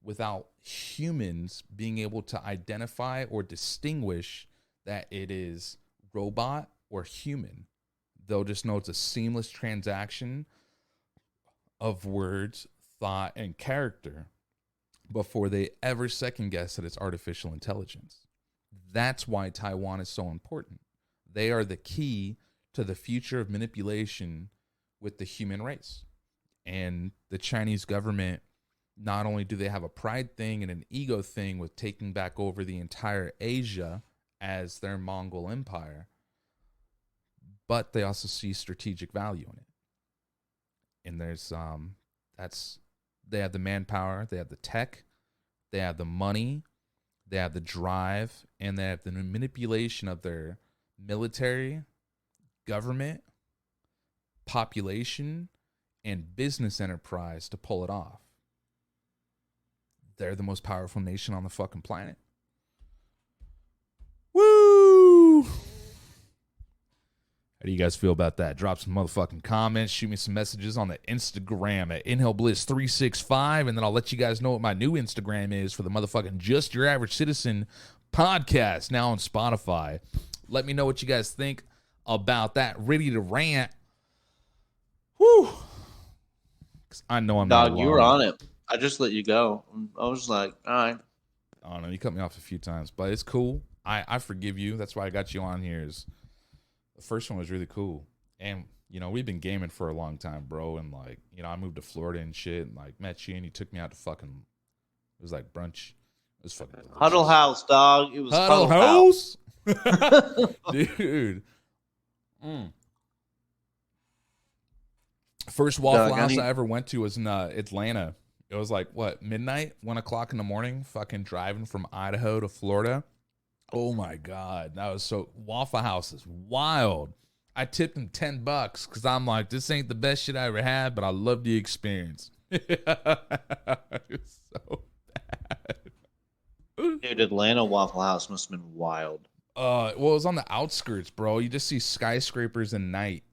without humans being able to identify or distinguish that it is robot or human. They'll just know it's a seamless transaction of words, thought, and character before they ever second guess that it's artificial intelligence. That's why Taiwan is so important. They are the key to the future of manipulation with the human race. And the Chinese government, not only do they have a pride thing and an ego thing with taking back over the entire Asia as their Mongol empire, but they also see strategic value in it. And there's they have the manpower, they have the tech, they have the money, they have the drive, and they have the manipulation of their military, government, population, and business enterprise to pull it off. They're the most powerful nation on the fucking planet. Woo! How do you guys feel about that? Drop some motherfucking comments. Shoot me some messages on the Instagram at InhaleBliss365, and then I'll let you guys know what my new Instagram is for the motherfucking Just Your Average Citizen podcast, now on Spotify. Let me know what you guys think about that. Ready to rant. Woo! 'Cause I know I'm not Dog, you were alone. on it. I just let you go. I was like, all right. I don't know. You cut me off a few times, but it's cool. I forgive you. That's why I got you on here. Is the first one was really cool, and we've been gaming for a long time, bro. And like I moved to Florida and shit, and like met you, and you took me out to fucking. It was like brunch. It was fucking delicious. Huddle House, dog. It was Huddle House. Dude. First Waffle House I ever went to was in Atlanta. It was like, what, midnight? 1 o'clock in the morning? Fucking driving from Idaho to Florida. Oh, my God. That was so... Waffle House is wild. I tipped him $10 because I'm like, this ain't the best shit I ever had, but I love the experience. It's so bad. Dude, Atlanta Waffle House must have been wild. Well, it was on the outskirts, bro. You just see skyscrapers at night.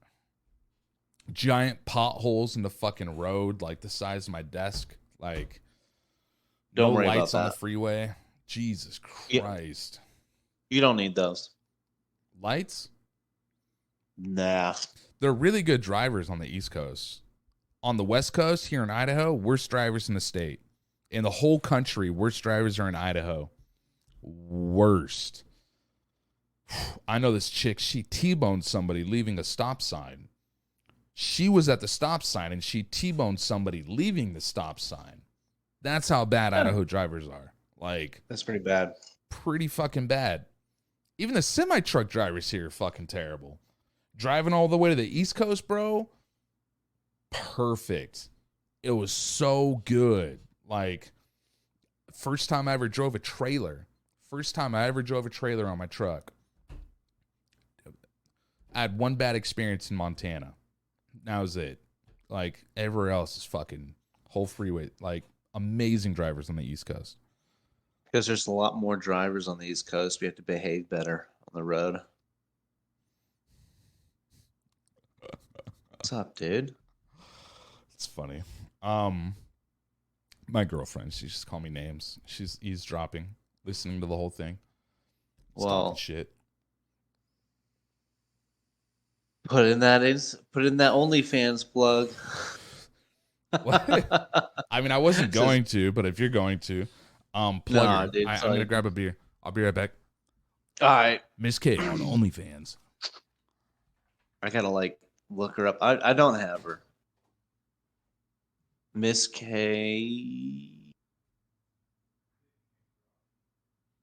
Giant potholes in the fucking road, like the size of my desk. Like, don't no worry lights about on that. the freeway. Jesus Christ. You don't need those. Lights? Nah. They're really good drivers on the East Coast. On the West Coast, here in Idaho, worst drivers in the state. In the whole country, worst drivers are in Idaho. Worst. I know this chick, she T-boned somebody leaving a stop sign. She was at the stop sign and she T-boned somebody leaving the stop sign. That's how bad Idaho drivers are. Like, that's pretty bad. Pretty fucking bad. Even the semi-truck drivers here are fucking terrible. Driving all the way to the East Coast, bro. Perfect. It was so good. Like, first time I ever drove a trailer. First time I ever drove a trailer on my truck. I had one bad experience in Montana. That was it. Like, everywhere else is fucking whole freeway. Like, amazing drivers on the East Coast. Because there's a lot more drivers on the East Coast. We have to behave better on the road. What's up, dude? It's funny. My girlfriend, she just call me names. She's eavesdropping, listening to the whole thing. Well, shit. Put in that OnlyFans plug. What? I mean, I wasn't going to, but if you're going to, plug her. Dude, I'm gonna grab a beer. I'll be right back. All right, Miss K on OnlyFans. I gotta look her up. I don't have her. Miss K.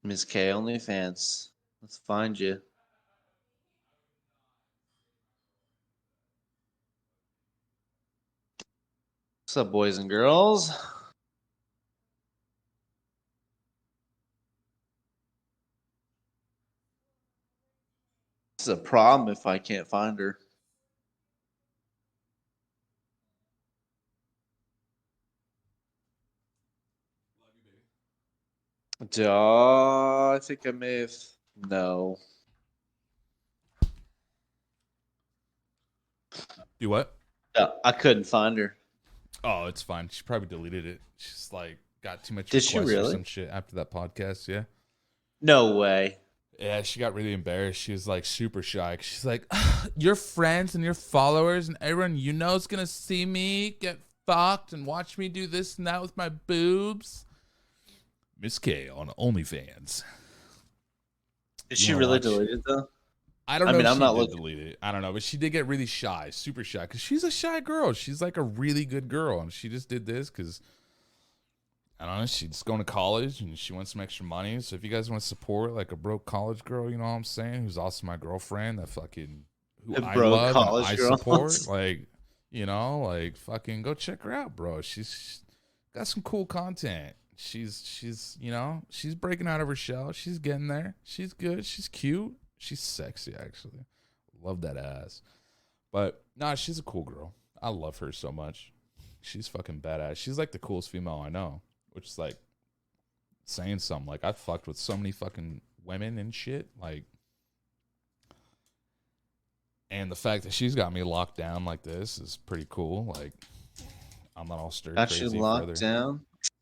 Miss K OnlyFans. Let's find you. What's up, boys and girls? This is a problem if I can't find her. I think I may have. No. Do what? I couldn't find her. Oh, it's fine. She probably deleted it. She's like got too much Did she requests or really? some shit after that podcast. Yeah. No way. Yeah, she got really embarrassed. She was like super shy. She's like, your friends and your followers and everyone you know is gonna see me get fucked and watch me do this and that with my boobs. Miss K on OnlyFans. Did she really delete it though? I don't know if she did delete it. I don't know, but she did get really shy, super shy, because she's a shy girl. She's like a really good girl, and she just did this because, I don't know, she's going to college, and she wants some extra money. So if you guys want to support, like, a broke college girl, you know what I'm saying, who's also my girlfriend, that fucking, who I love and I support, like, you know, like, fucking go check her out, bro. She's got some cool content. She's you know, she's breaking out of her shell. She's getting there. She's good. She's cute. She's sexy, actually. Love that ass. But, nah, she's a cool girl. I love her so much. She's fucking badass. She's like the coolest female I know, which is like saying something. Like, I've fucked with so many fucking women and shit. Like, and the fact that she's got me locked down like this is pretty cool. Like, I'm not all stir crazy. Actually locked down?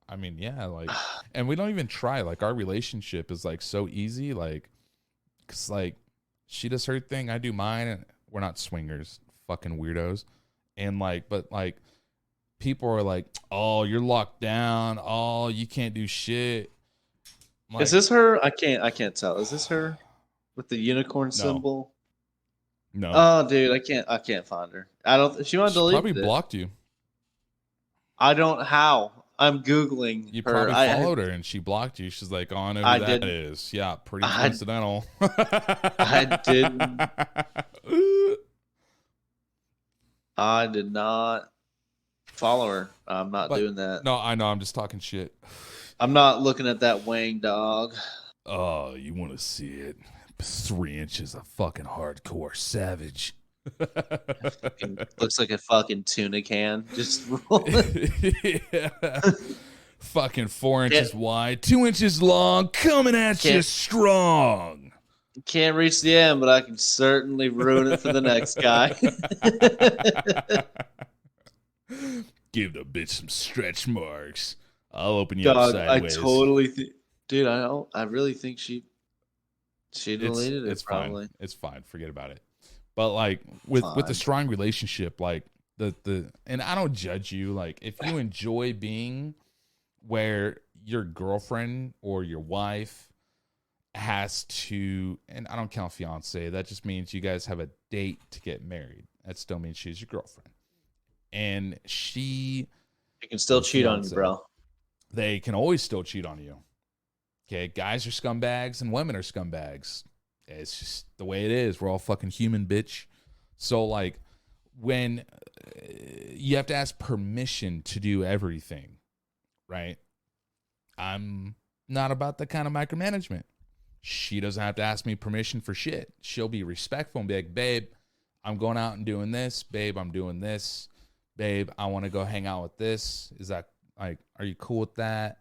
I mean, yeah, like, and we don't even try. Like, our relationship is like so easy. Like, cause like she does her thing, I do mine, and we're not swingers, fucking weirdos. And like, but like, people are like, "Oh, you're locked down. Oh, you can't do shit." Like, is this her? I can't tell. Is this her with the unicorn no, symbol? no. Oh, dude, I can't find her. I don't. She might have She probably deleted it. blocked you. I don't. How? I'm googling You her. probably followed her and she blocked you. She's like, "Oh, I know who I that didn't. is." Yeah, pretty I coincidental. I didn't. I did not follow her. I'm not But doing that. no, I know. I'm just talking shit. I'm not looking at that Wang dog. Oh, you want to see it? 3 inches of fucking hardcore savage. Looks like a fucking tuna can. Just rolling. Yeah. Fucking 4 inches wide, 2 inches long, coming at you strong. Can't reach the end, but I can certainly ruin it for the next guy. Give the bitch some stretch marks. I'll open you up Dog, sideways. I totally think, dude. I really think she deleted it. It's Probably. fine. It's fine. Forget about it. But like with the strong relationship, like the and I don't judge you. Like if you enjoy being where your girlfriend or your wife has to, and I don't count fiance, that just means you guys have a date to get married. That still means she's your girlfriend. And she can still cheat on you, bro. They can always still cheat on you. Okay, guys are scumbags and women are scumbags. It's just the way it is. We're all fucking human, bitch. So like when you have to ask permission to do everything, right? I'm not about that kind of micromanagement. She doesn't have to ask me permission for shit. She'll be respectful and be like, babe, I'm going out and doing this. Babe, I'm doing this. Babe, I want to go hang out with this. Is that like, are you cool with that?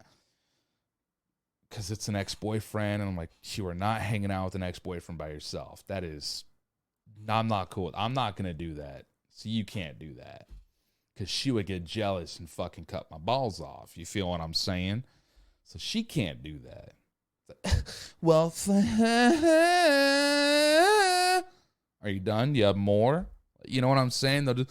Because it's an ex-boyfriend. And I'm like, you are not hanging out with an ex-boyfriend by yourself. That is, I'm not cool. I'm not going to do that. So you can't do that. Because she would get jealous and fucking cut my balls off. You feel what I'm saying? So she can't do that. Well, are you done? Do you have more? You know what I'm saying? They'll just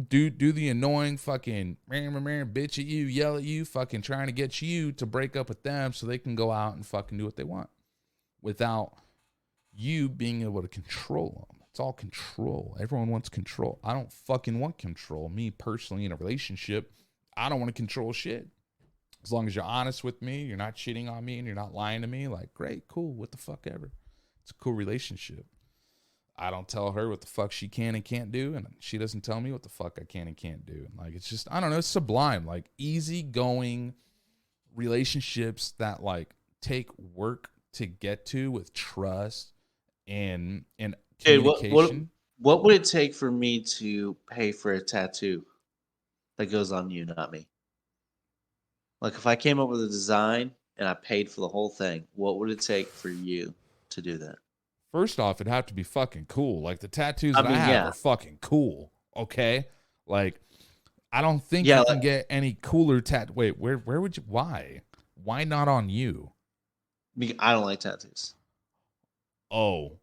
do the annoying fucking bitch at you, yell at you, fucking trying to get you to break up with them so they can go out and fucking do what they want without you being able to control them. It's all control. Everyone wants control. I don't fucking want control. Me personally in a relationship, I don't want to control shit. As long as you're honest with me, you're not cheating on me, and you're not lying to me, like, great, cool, what the fuck ever. It's a cool relationship. I don't tell her what the fuck she can and can't do, and she doesn't tell me what the fuck I can and can't do. And like, it's just, I don't know, it's sublime. Like, easygoing relationships that, like, take work to get to with trust and communication. What would it take for me to pay for a tattoo that goes on you, not me? Like if I came up with a design and I paid for the whole thing, what would it take for you to do that? First off, it'd have to be fucking cool. Like the tattoos I have are fucking cool. Okay? Like I don't think you can get any cooler Wait, where would you, why? Why not on you? Because I don't like tattoos. Oh.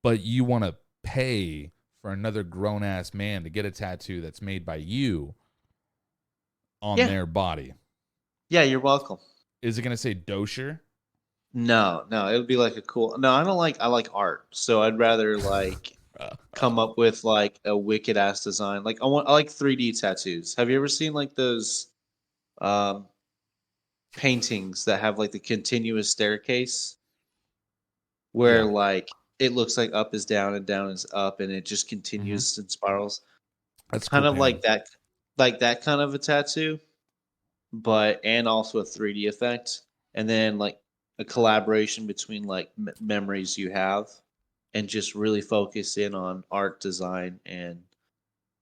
But you want to pay for another grown-ass man to get a tattoo that's made by you on their body. Yeah, you're welcome. Is it going to say Dosher? No, it'll be like a cool. No, I like art. So I'd rather like come up with like a wicked ass design. Like I like 3D tattoos. Have you ever seen like those paintings that have like the continuous staircase where like it looks like up is down and down is up and it just continues and spirals? That's kind cool of like that kind of a tattoo. But and also a 3D effect, and then like a collaboration between like memories you have, and just really focus in on art design and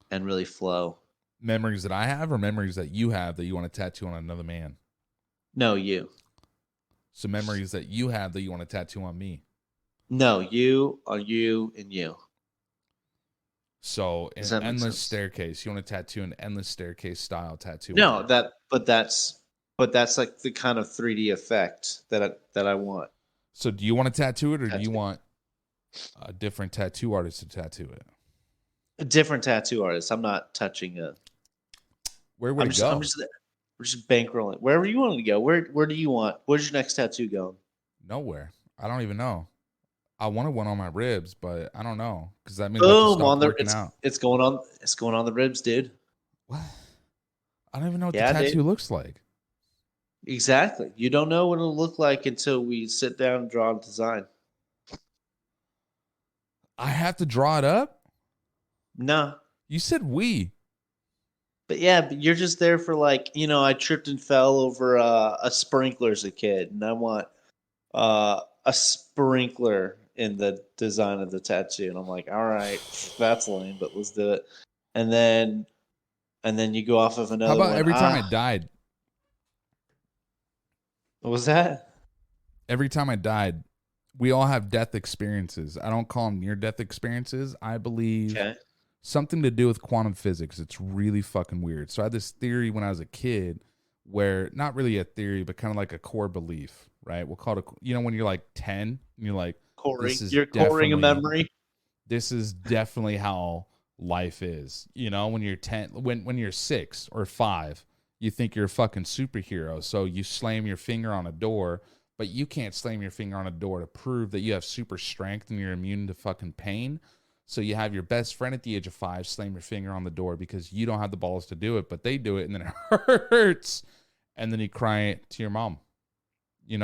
really flow. Memories that I have, or memories that you have that you want to tattoo on another man? No, you. So memories that you have that you want to tattoo on me? No, you on you and you. So an endless staircase. You want to tattoo an endless staircase style tattoo? No, but that's like the kind of 3D effect that I want. So do you want to tattoo it, or do you want a different tattoo artist to tattoo it? A different tattoo artist. I'm not touching a Where would it I'm go? just we're just bankrolling. Wherever you want to go. Where do you want? Where's your next tattoo going? Nowhere. I don't even know. I wanted one on my ribs, but I don't know because that means I have to Boom stop on the working out. it's going on the ribs, dude. What? I don't even know what the Yeah, tattoo dude. looks like. Exactly. You don't know what it'll look like until we sit down and draw and design. I have to draw it up? No. You said we. But yeah, but you're just there for like, I tripped and fell over a sprinkler as a kid, and I want a sprinkler in the design of the tattoo. And I'm like, all right, that's lame, but let's do it. And then you go off of How another about one. every time I died? What was that? Every time I died, we all have death experiences. I don't call them near death experiences. I believe Okay. something to do with quantum physics. It's really fucking weird. So I had this theory when I was a kid where not really a theory, but kind of like a core belief, right? We'll call it, when you're like 10 and you're like, Coring. You're coring a memory. this is definitely how life is. When you're 10, when you're 6 or 5, you think you're a fucking superhero. So you slam your finger on a door, but you can't slam your finger on a door to prove that you have super strength and you're immune to fucking pain. So you have your best friend at the age of 5 slam your finger on the door because you don't have the balls to do it, but they do it and then it hurts. And then you cry it to your mom. You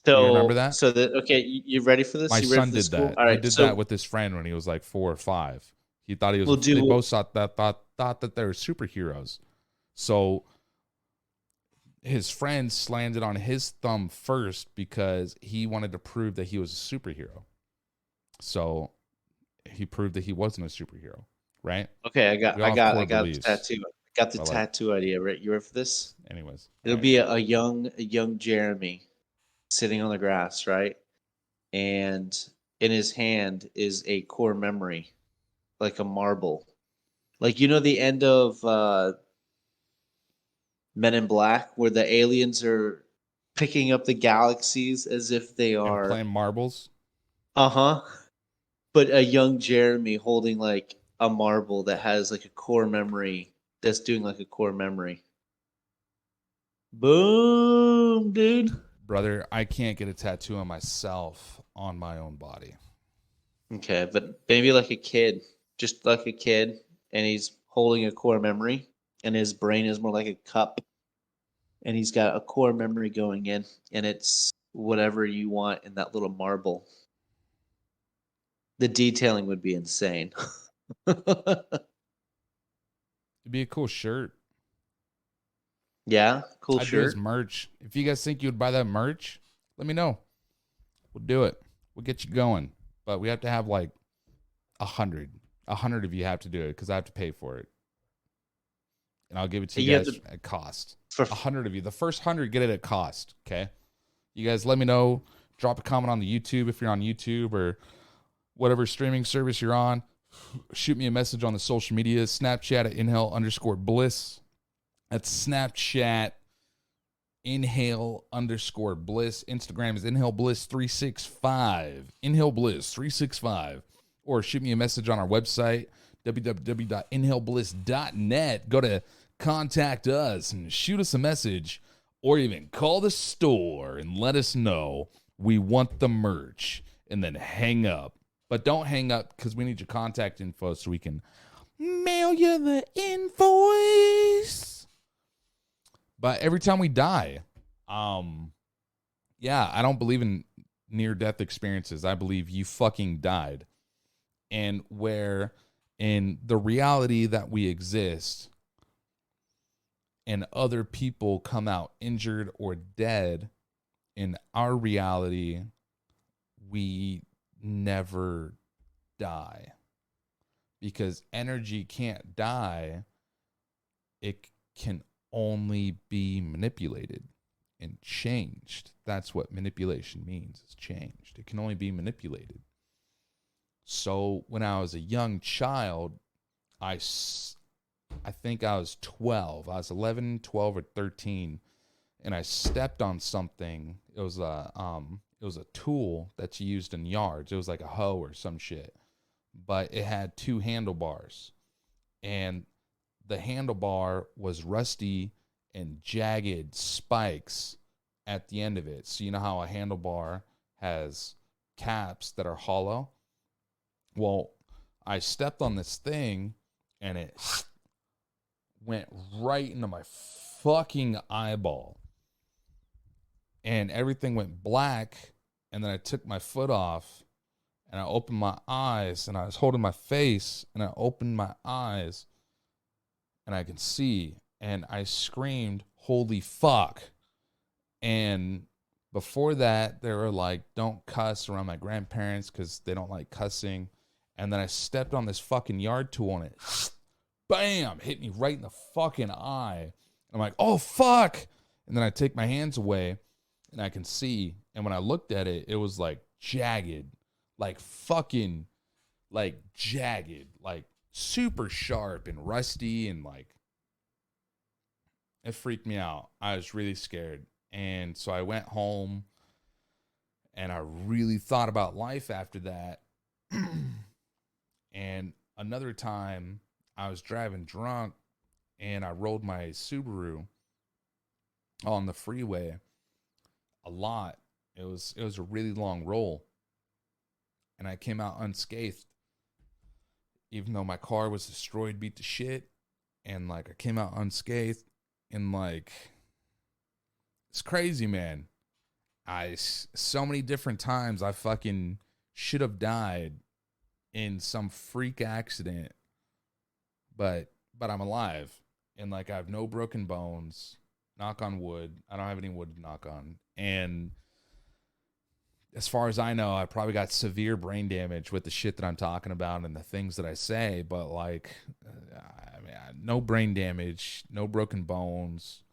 remember that? Okay, you ready for this? My You ready son for this did school? that. All I right, did that with his friend when he was like 4 or 5. He thought he was. we'll They do both thought that they were superheroes. So his friend slammed it on his thumb first because he wanted to prove that he was a superhero. So he proved that he wasn't a superhero, right? Okay, We all have core I got the beliefs. tattoo. I got the But like, tattoo idea. Right, you ready for this? anyways, It'll be a young Jeremy sitting on the grass, right? And in his hand is a core memory, like a marble. Like the end of Men in Black, where the aliens are picking up the galaxies as if they and are. playing marbles. Uh-huh. But a young Jeremy holding like a marble that has like a core memory that's doing like a core memory. Boom, dude. Brother, I can't get a tattoo on myself on my own body. Okay, but maybe like a kid, just like a kid, and he's holding a core memory, and his brain is more like a cup, and he's got a core memory going in, and it's whatever you want in that little marble. The detailing would be insane. It'd be a cool shirt. Yeah, cool I'd do his shirt. merch. If you guys think you would buy that merch, let me know. We'll do it. We'll get you going. But we have to have like 100. 100 of you have to do it because I have to pay for it. And I'll give it to you guys at cost. For 100 of you. The first 100 get it at cost. Okay. You guys let me know. Drop a comment on the YouTube if you're on YouTube or whatever streaming service you're on. Shoot me a message on the social media. Snapchat at inhale_bliss. That's Snapchat inhale_bliss. Instagram is inhalebliss365. Inhalebliss365. Or shoot me a message on our website, www.inhalebliss.net. Go to contact us and shoot us a message, or even call the store and let us know we want the merch, and then hang up. But don't hang up because we need your contact info so we can mail you the invoice. But every time we die, I don't believe in near-death experiences. I believe you fucking died. And where in the reality that we exist and other people come out injured or dead, in our reality, we never die. Because energy can't die. It can only be manipulated and changed. That's what manipulation means. It's changed. It can only be manipulated. So when I was a young child, I think I was 12. I was 11, 12, or 13, and I stepped on something. It was a tool that's used in yards. It was like a hoe or some shit, but it had 2 handlebars, and the handlebar was rusty and jagged spikes at the end of it. So you know how a handlebar has caps that are hollow? Well, I stepped on this thing and it went right into my fucking eyeball. And everything went black. And then I took my foot off and I opened my eyes and I was holding my face and I opened my eyes and I can see and I screamed, "Holy fuck." And before that, they were like, "Don't cuss around my grandparents because they don't like cussing." And then I stepped on this fucking yard tool and it, bam, hit me right in the fucking eye. I'm like, "Oh, fuck." And then I take my hands away and I can see. And when I looked at it, it was like jagged, like fucking, like jagged, like super sharp and rusty. And like, it freaked me out. I was really scared. And so I went home and I really thought about life after that. And another time I was driving drunk and I rolled my Subaru on the freeway a lot. It was a really long roll. And I came out unscathed. Even though my car was destroyed, beat to shit. And like I came out unscathed. And like, it's crazy, man. So many different times I fucking should have died in some freak accident, but I'm alive, and like I have no broken bones, knock on wood. I don't have any wood to knock on, and as far as I know, I probably got severe brain damage with the shit that I'm talking about and the things that I say, but like I mean, no brain damage, no broken bones,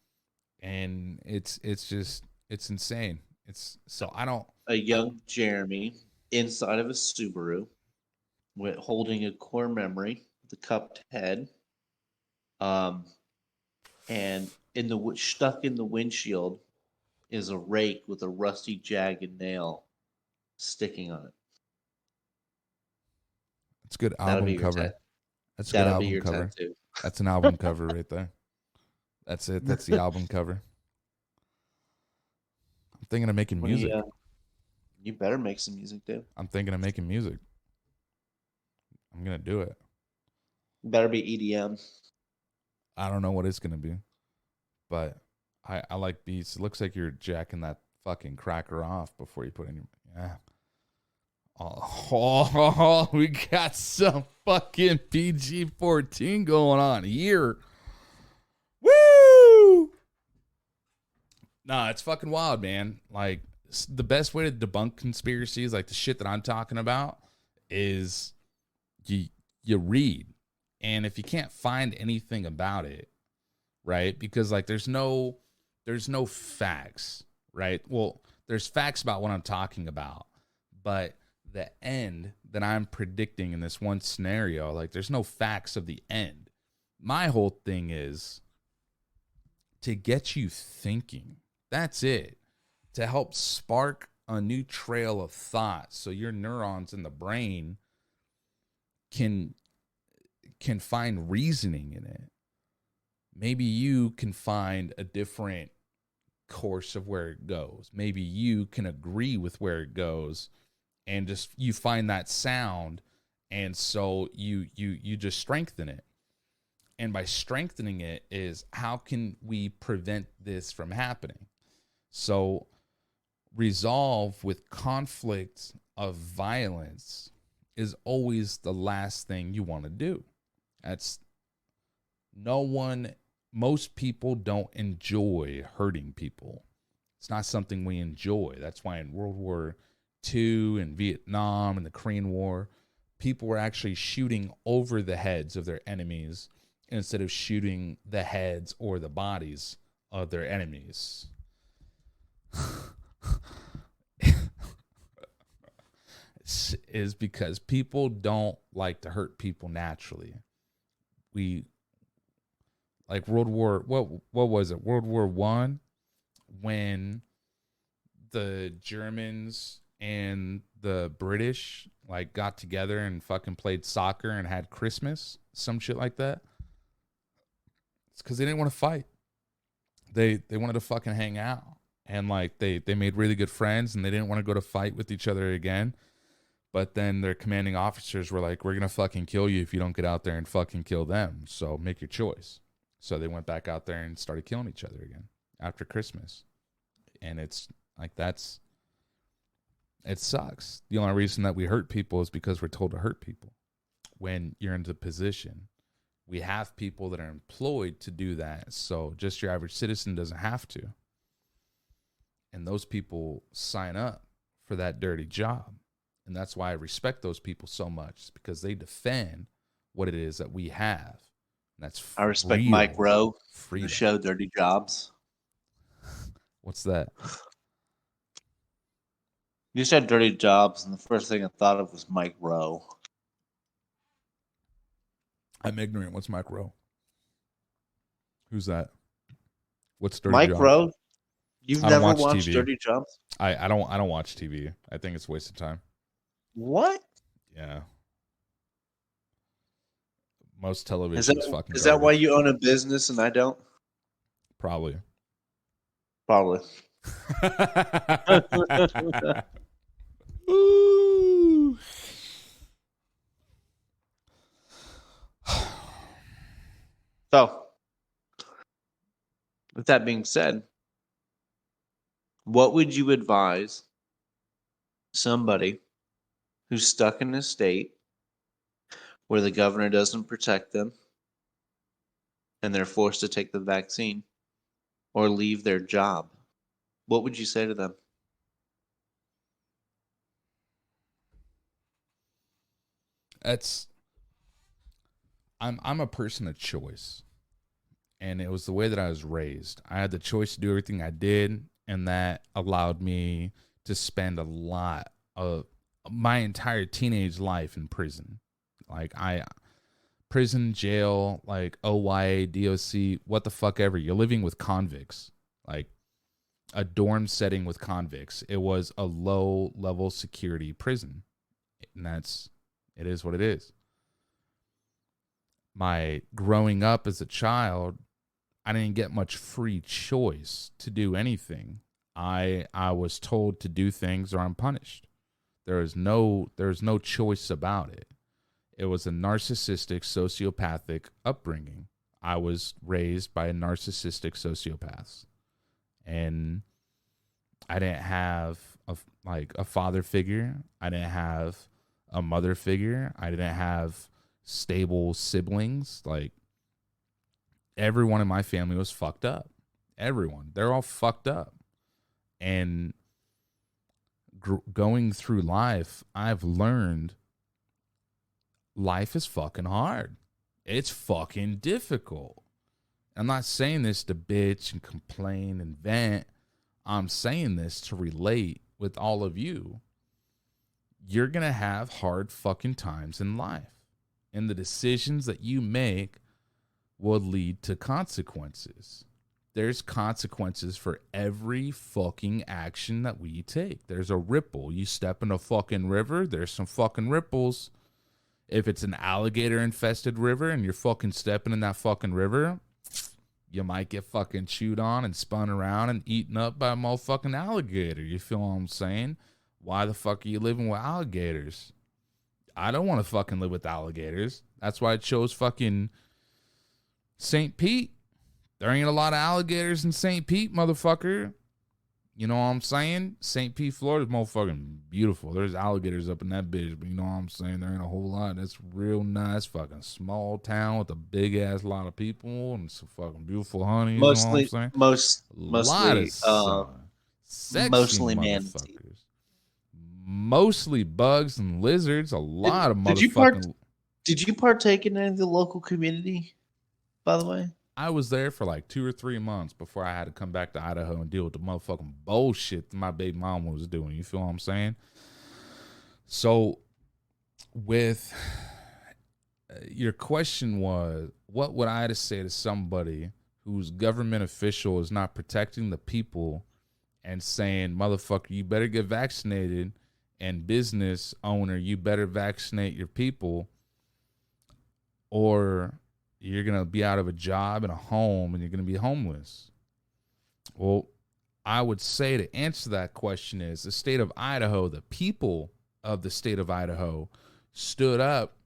and it's insane. It's so I don't. A young Jeremy inside of a Subaru, holding a core memory, the cupped head, and stuck in the windshield is a rake with a rusty, jagged nail sticking on it. It's a good That'll be album your cover. That's a good That'll be album your cover. tattoo. That's an album cover right there. That's it. That's the album cover. I'm thinking of making music. You better make some music, dude. I'm thinking of making music. I'm gonna do it. Better be EDM. I don't know what it's gonna be, but I like beats. It looks like you're jacking that fucking cracker off before you put in your yeah. Oh, we got some fucking PG-14 going on here. Woo! Nah, it's fucking wild, man. Like, the best way to debunk conspiracies, like the shit that I'm talking about, is you read. And if you can't find anything about it, right? Because like there's no facts, right? Well, there's facts about what I'm talking about, but the end that I'm predicting in this one scenario, like there's no facts of the end. My whole thing is to get you thinking. That's it. To help spark a new trail of thought so your neurons in the brain can find reasoning in it. Maybe you can find a different course of where it goes. Maybe you can agree with where it goes and just you find that sound, and so you just strengthen it. And by strengthening it is how can we prevent this from happening? So resolve with conflict of violence is always the last thing you want to do. Most people don't enjoy hurting people. It's not something we enjoy. That's why in World War II and Vietnam and the Korean War, people were actually shooting over the heads of their enemies instead of shooting the heads or the bodies of their enemies. Is because people don't like to hurt people naturally. We like World War what was it? World War I, when the Germans and the British like got together and fucking played soccer and had Christmas, some shit like that. It's because they didn't want to fight. They wanted to fucking hang out. And like they made really good friends and they didn't want to go to fight with each other again. But then their commanding officers were like, we're going to fucking kill you if you don't get out there and fucking kill them. So make your choice. So they went back out there and started killing each other again after Christmas. And it's like, it sucks. The only reason that we hurt people is because we're told to hurt people. When you're in the position, we have people that are employed to do that. So just your average citizen doesn't have to. And those people sign up for that dirty job. And that's why I respect those people so much, because they defend what it is that we have. And that's I respect Mike Rowe, freedom. who showed Dirty Jobs. What's that? You said Dirty Jobs, and the first thing I thought of was Mike Rowe. I'm ignorant. What's Mike Rowe? Who's that? What's Dirty Mike Jobs? Rowe? You've never watched TV. Dirty Jobs? I don't watch TV. I think it's a waste of time. What? Yeah. Most television is fucking garbage. Is that why you own a business and I don't? Probably. Ooh. So, with that being said, what would you advise somebody who's stuck in a state where the governor doesn't protect them and they're forced to take the vaccine or leave their job? What would you say to them? I'm a person of choice. And it was the way that I was raised. I had the choice to do everything I did, and that allowed me to spend a lot of my entire teenage life in prison. Like prison, jail, like OYA, DOC, what the fuck ever. You're living with convicts. Like a dorm setting with convicts. It was a low level security prison. And it is what it is. My growing up as a child, I didn't get much free choice to do anything. I was told to do things or I'm punished. There's no choice about it. It was a narcissistic, sociopathic upbringing. I was raised by a narcissistic sociopath. And I didn't have a father figure. I didn't have a mother figure. I didn't have stable siblings. Like, everyone in my family was fucked up. Everyone. They're all fucked up. And going through life, I've learned life is fucking hard. It's fucking difficult. I'm not saying this to bitch and complain and vent. I'm saying this to relate with all of you. You're going to have hard fucking times in life. And the decisions that you make will lead to consequences. There's consequences for every fucking action that we take. There's a ripple. You step in a fucking river, there's some fucking ripples. If it's an alligator-infested river and you're fucking stepping in that fucking river, you might get fucking chewed on and spun around and eaten up by a motherfucking alligator. You feel what I'm saying? Why the fuck are you living with alligators? I don't want to fucking live with alligators. That's why I chose fucking St. Pete. There ain't a lot of alligators in St. Pete, motherfucker. You know what I'm saying? St. Pete, Florida is motherfucking beautiful. There's alligators up in that bitch, but you know what I'm saying? There ain't a whole lot. That's real nice fucking small town with a big ass lot of people and some fucking beautiful honey. Mostly, you know what I'm saying? Mostly manatees. Mostly bugs and lizards. A lot of motherfucking. Did you partake in any of the local community, by the way? I was there for like 2 or 3 months before I had to come back to Idaho and deal with the motherfucking bullshit that my baby mama was doing. You feel what I'm saying? So, with your question was, what would I have to say to somebody whose government official is not protecting the people and saying, motherfucker, you better get vaccinated, and business owner, you better vaccinate your people, or you're going to be out of a job and a home, and you're going to be homeless. Well, I would say to answer that question is the state of Idaho, the people of the state of Idaho stood up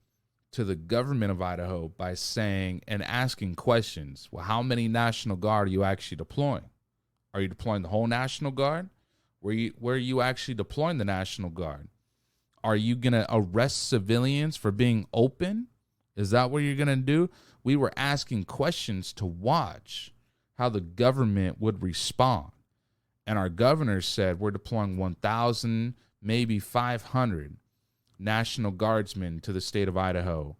to the government of Idaho by saying and asking questions. Well, how many National Guard are you actually deploying? Are you deploying the whole National Guard? Where are you actually deploying the National Guard? Are you going to arrest civilians for being open? Is that what you're going to do? We were asking questions to watch how the government would respond. And our governor said we're deploying 1,000, maybe 500 National Guardsmen to the state of Idaho,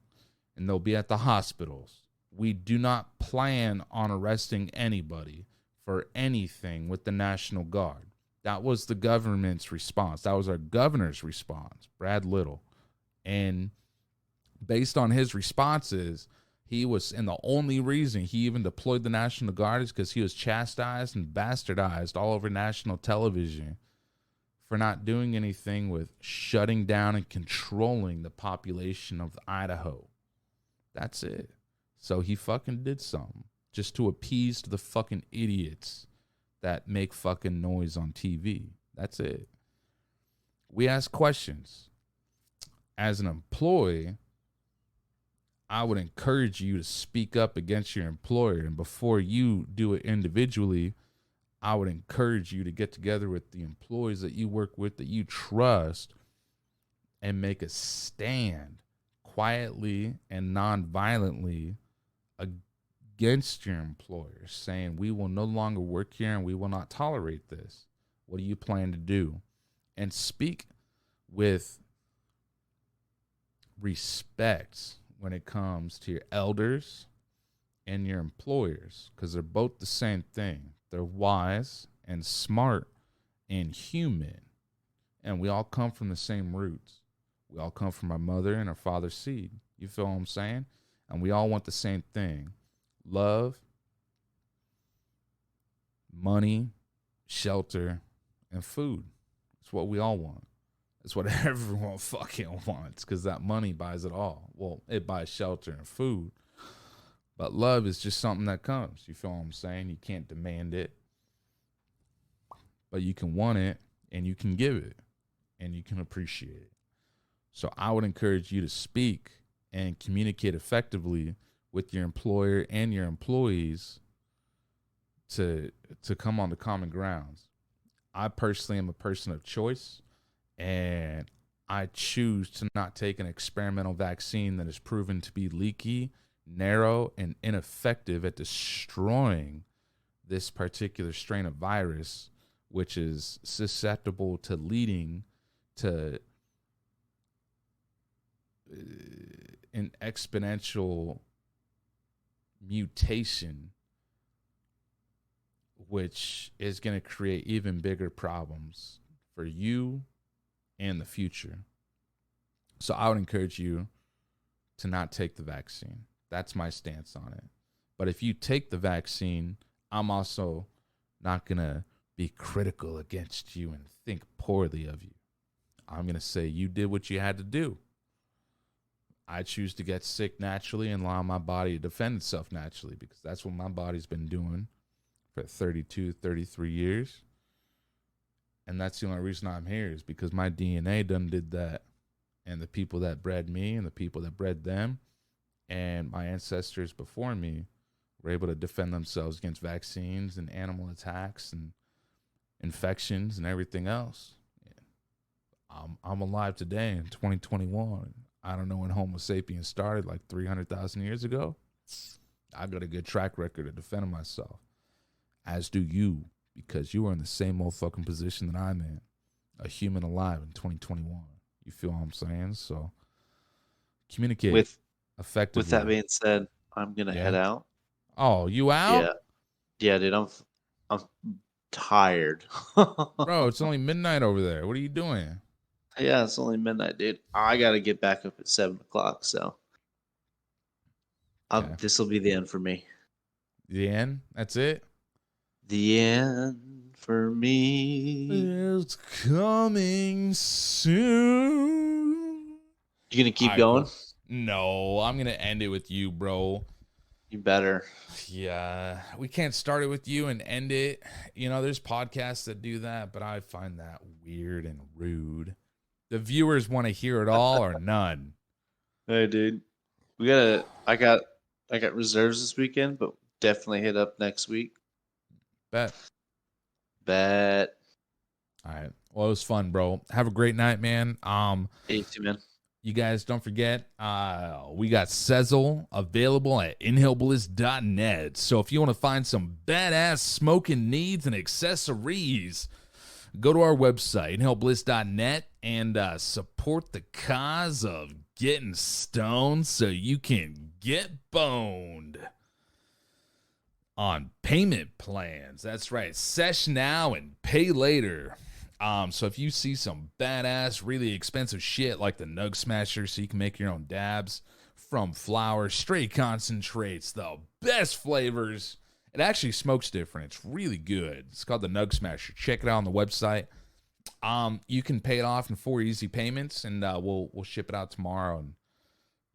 and they'll be at the hospitals. We do not plan on arresting anybody for anything with the National Guard. That was the government's response. That was our governor's response, Brad Little. And based on his responses, he was, and the only reason he even deployed the National Guard is because he was chastised and bastardized all over national television for not doing anything with shutting down and controlling the population of Idaho. That's it. So he fucking did something just to appease the fucking idiots that make fucking noise on TV. That's it. We ask questions. As an employee, I would encourage you to speak up against your employer. And before you do it individually, I would encourage you to get together with the employees that you work with, that you trust, and make a stand quietly and non-violently against your employer, saying, we will no longer work here and we will not tolerate this. What do you plan to do? And speak with respect when it comes to your elders and your employers, because they're both the same thing. They're wise and smart and human, and we all come from the same roots. We all come from our mother and our father's seed. You feel what I'm saying? And we all want the same thing: love, money, shelter, and food. It's what we all want. It's what everyone fucking wants, because that money buys it all. Well, it buys shelter and food, but love is just something that comes. You feel what I'm saying? You can't demand it, but you can want it, and you can give it, and you can appreciate it. So I would encourage you to speak and communicate effectively with your employer and your employees to come on to common grounds. I personally am a person of choice, and I choose to not take an experimental vaccine that is proven to be leaky, narrow, and ineffective at destroying this particular strain of virus, which is susceptible to leading to an exponential mutation, which is going to create even bigger problems for you and the future. So I would encourage you to not take the vaccine. That's my stance on it. But if you take the vaccine, I'm also not going to be critical against you and think poorly of you. I'm going to say you did what you had to do. I choose to get sick naturally and allow my body to defend itself naturally, because that's what my body's been doing for 32, 33 years. And that's the only reason I'm here, is because my DNA done did that. And the people that bred me and the people that bred them and my ancestors before me were able to defend themselves against vaccines and animal attacks and infections and everything else. I'm alive today in 2021. I don't know when Homo sapiens started, like 300,000 years ago. I got a good track record of defending myself, as do you, because you are in the same old fucking position that I'm in, a human alive in 2021. You feel what I'm saying? So communicate effectively. With that being said, I'm gonna head out. Oh, you out? Yeah, dude. I'm tired. Bro, it's only midnight over there. What are you doing? Yeah, it's only midnight, dude. I gotta get back up at 7:00. So this will be the end for me. The end? That's it? The end for me. It's coming soon. You gonna keep going? No, I'm gonna end it with you, bro. You better. Yeah, we can't start it with you and end it. You know, there's podcasts that do that, but I find that weird and rude. The viewers want to hear it all or none. Hey, dude. We gotta. I got reserves this weekend, but definitely hit up next week. Bet. Bet. All right. Well, it was fun, bro. Have a great night, man. Hey, too, man. You guys don't forget, we got Sezzle available at inhalebliss.net. So if you want to find some badass smoking needs and accessories, go to our website, inhalebliss.net, and support the cause of getting stoned so you can get boned on payment plans. That's right. Sesh now and pay later. So if you see some badass, really expensive shit like the Nug Smasher so you can make your own dabs from flower, straight concentrates, the best flavors. It actually smokes different. It's really good. It's called the Nug Smasher. Check it out on the website. You can pay it off in 4 easy payments, and we'll ship it out tomorrow. And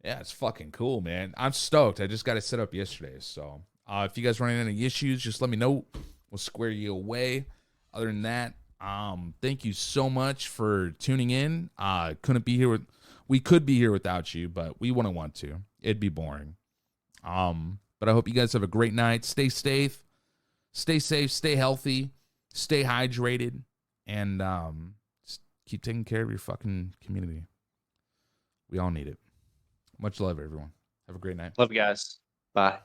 yeah, it's fucking cool, man. I'm stoked. I just got it set up yesterday. So if you guys run into any issues, just let me know. We'll square you away. Other than that, thank you so much for tuning in. We could be here without you, but we wouldn't want to. It'd be boring. But I hope you guys have a great night. Stay safe, stay healthy, stay hydrated, and just keep taking care of your fucking community. We all need it. Much love, everyone. Have a great night. Love you guys. Bye.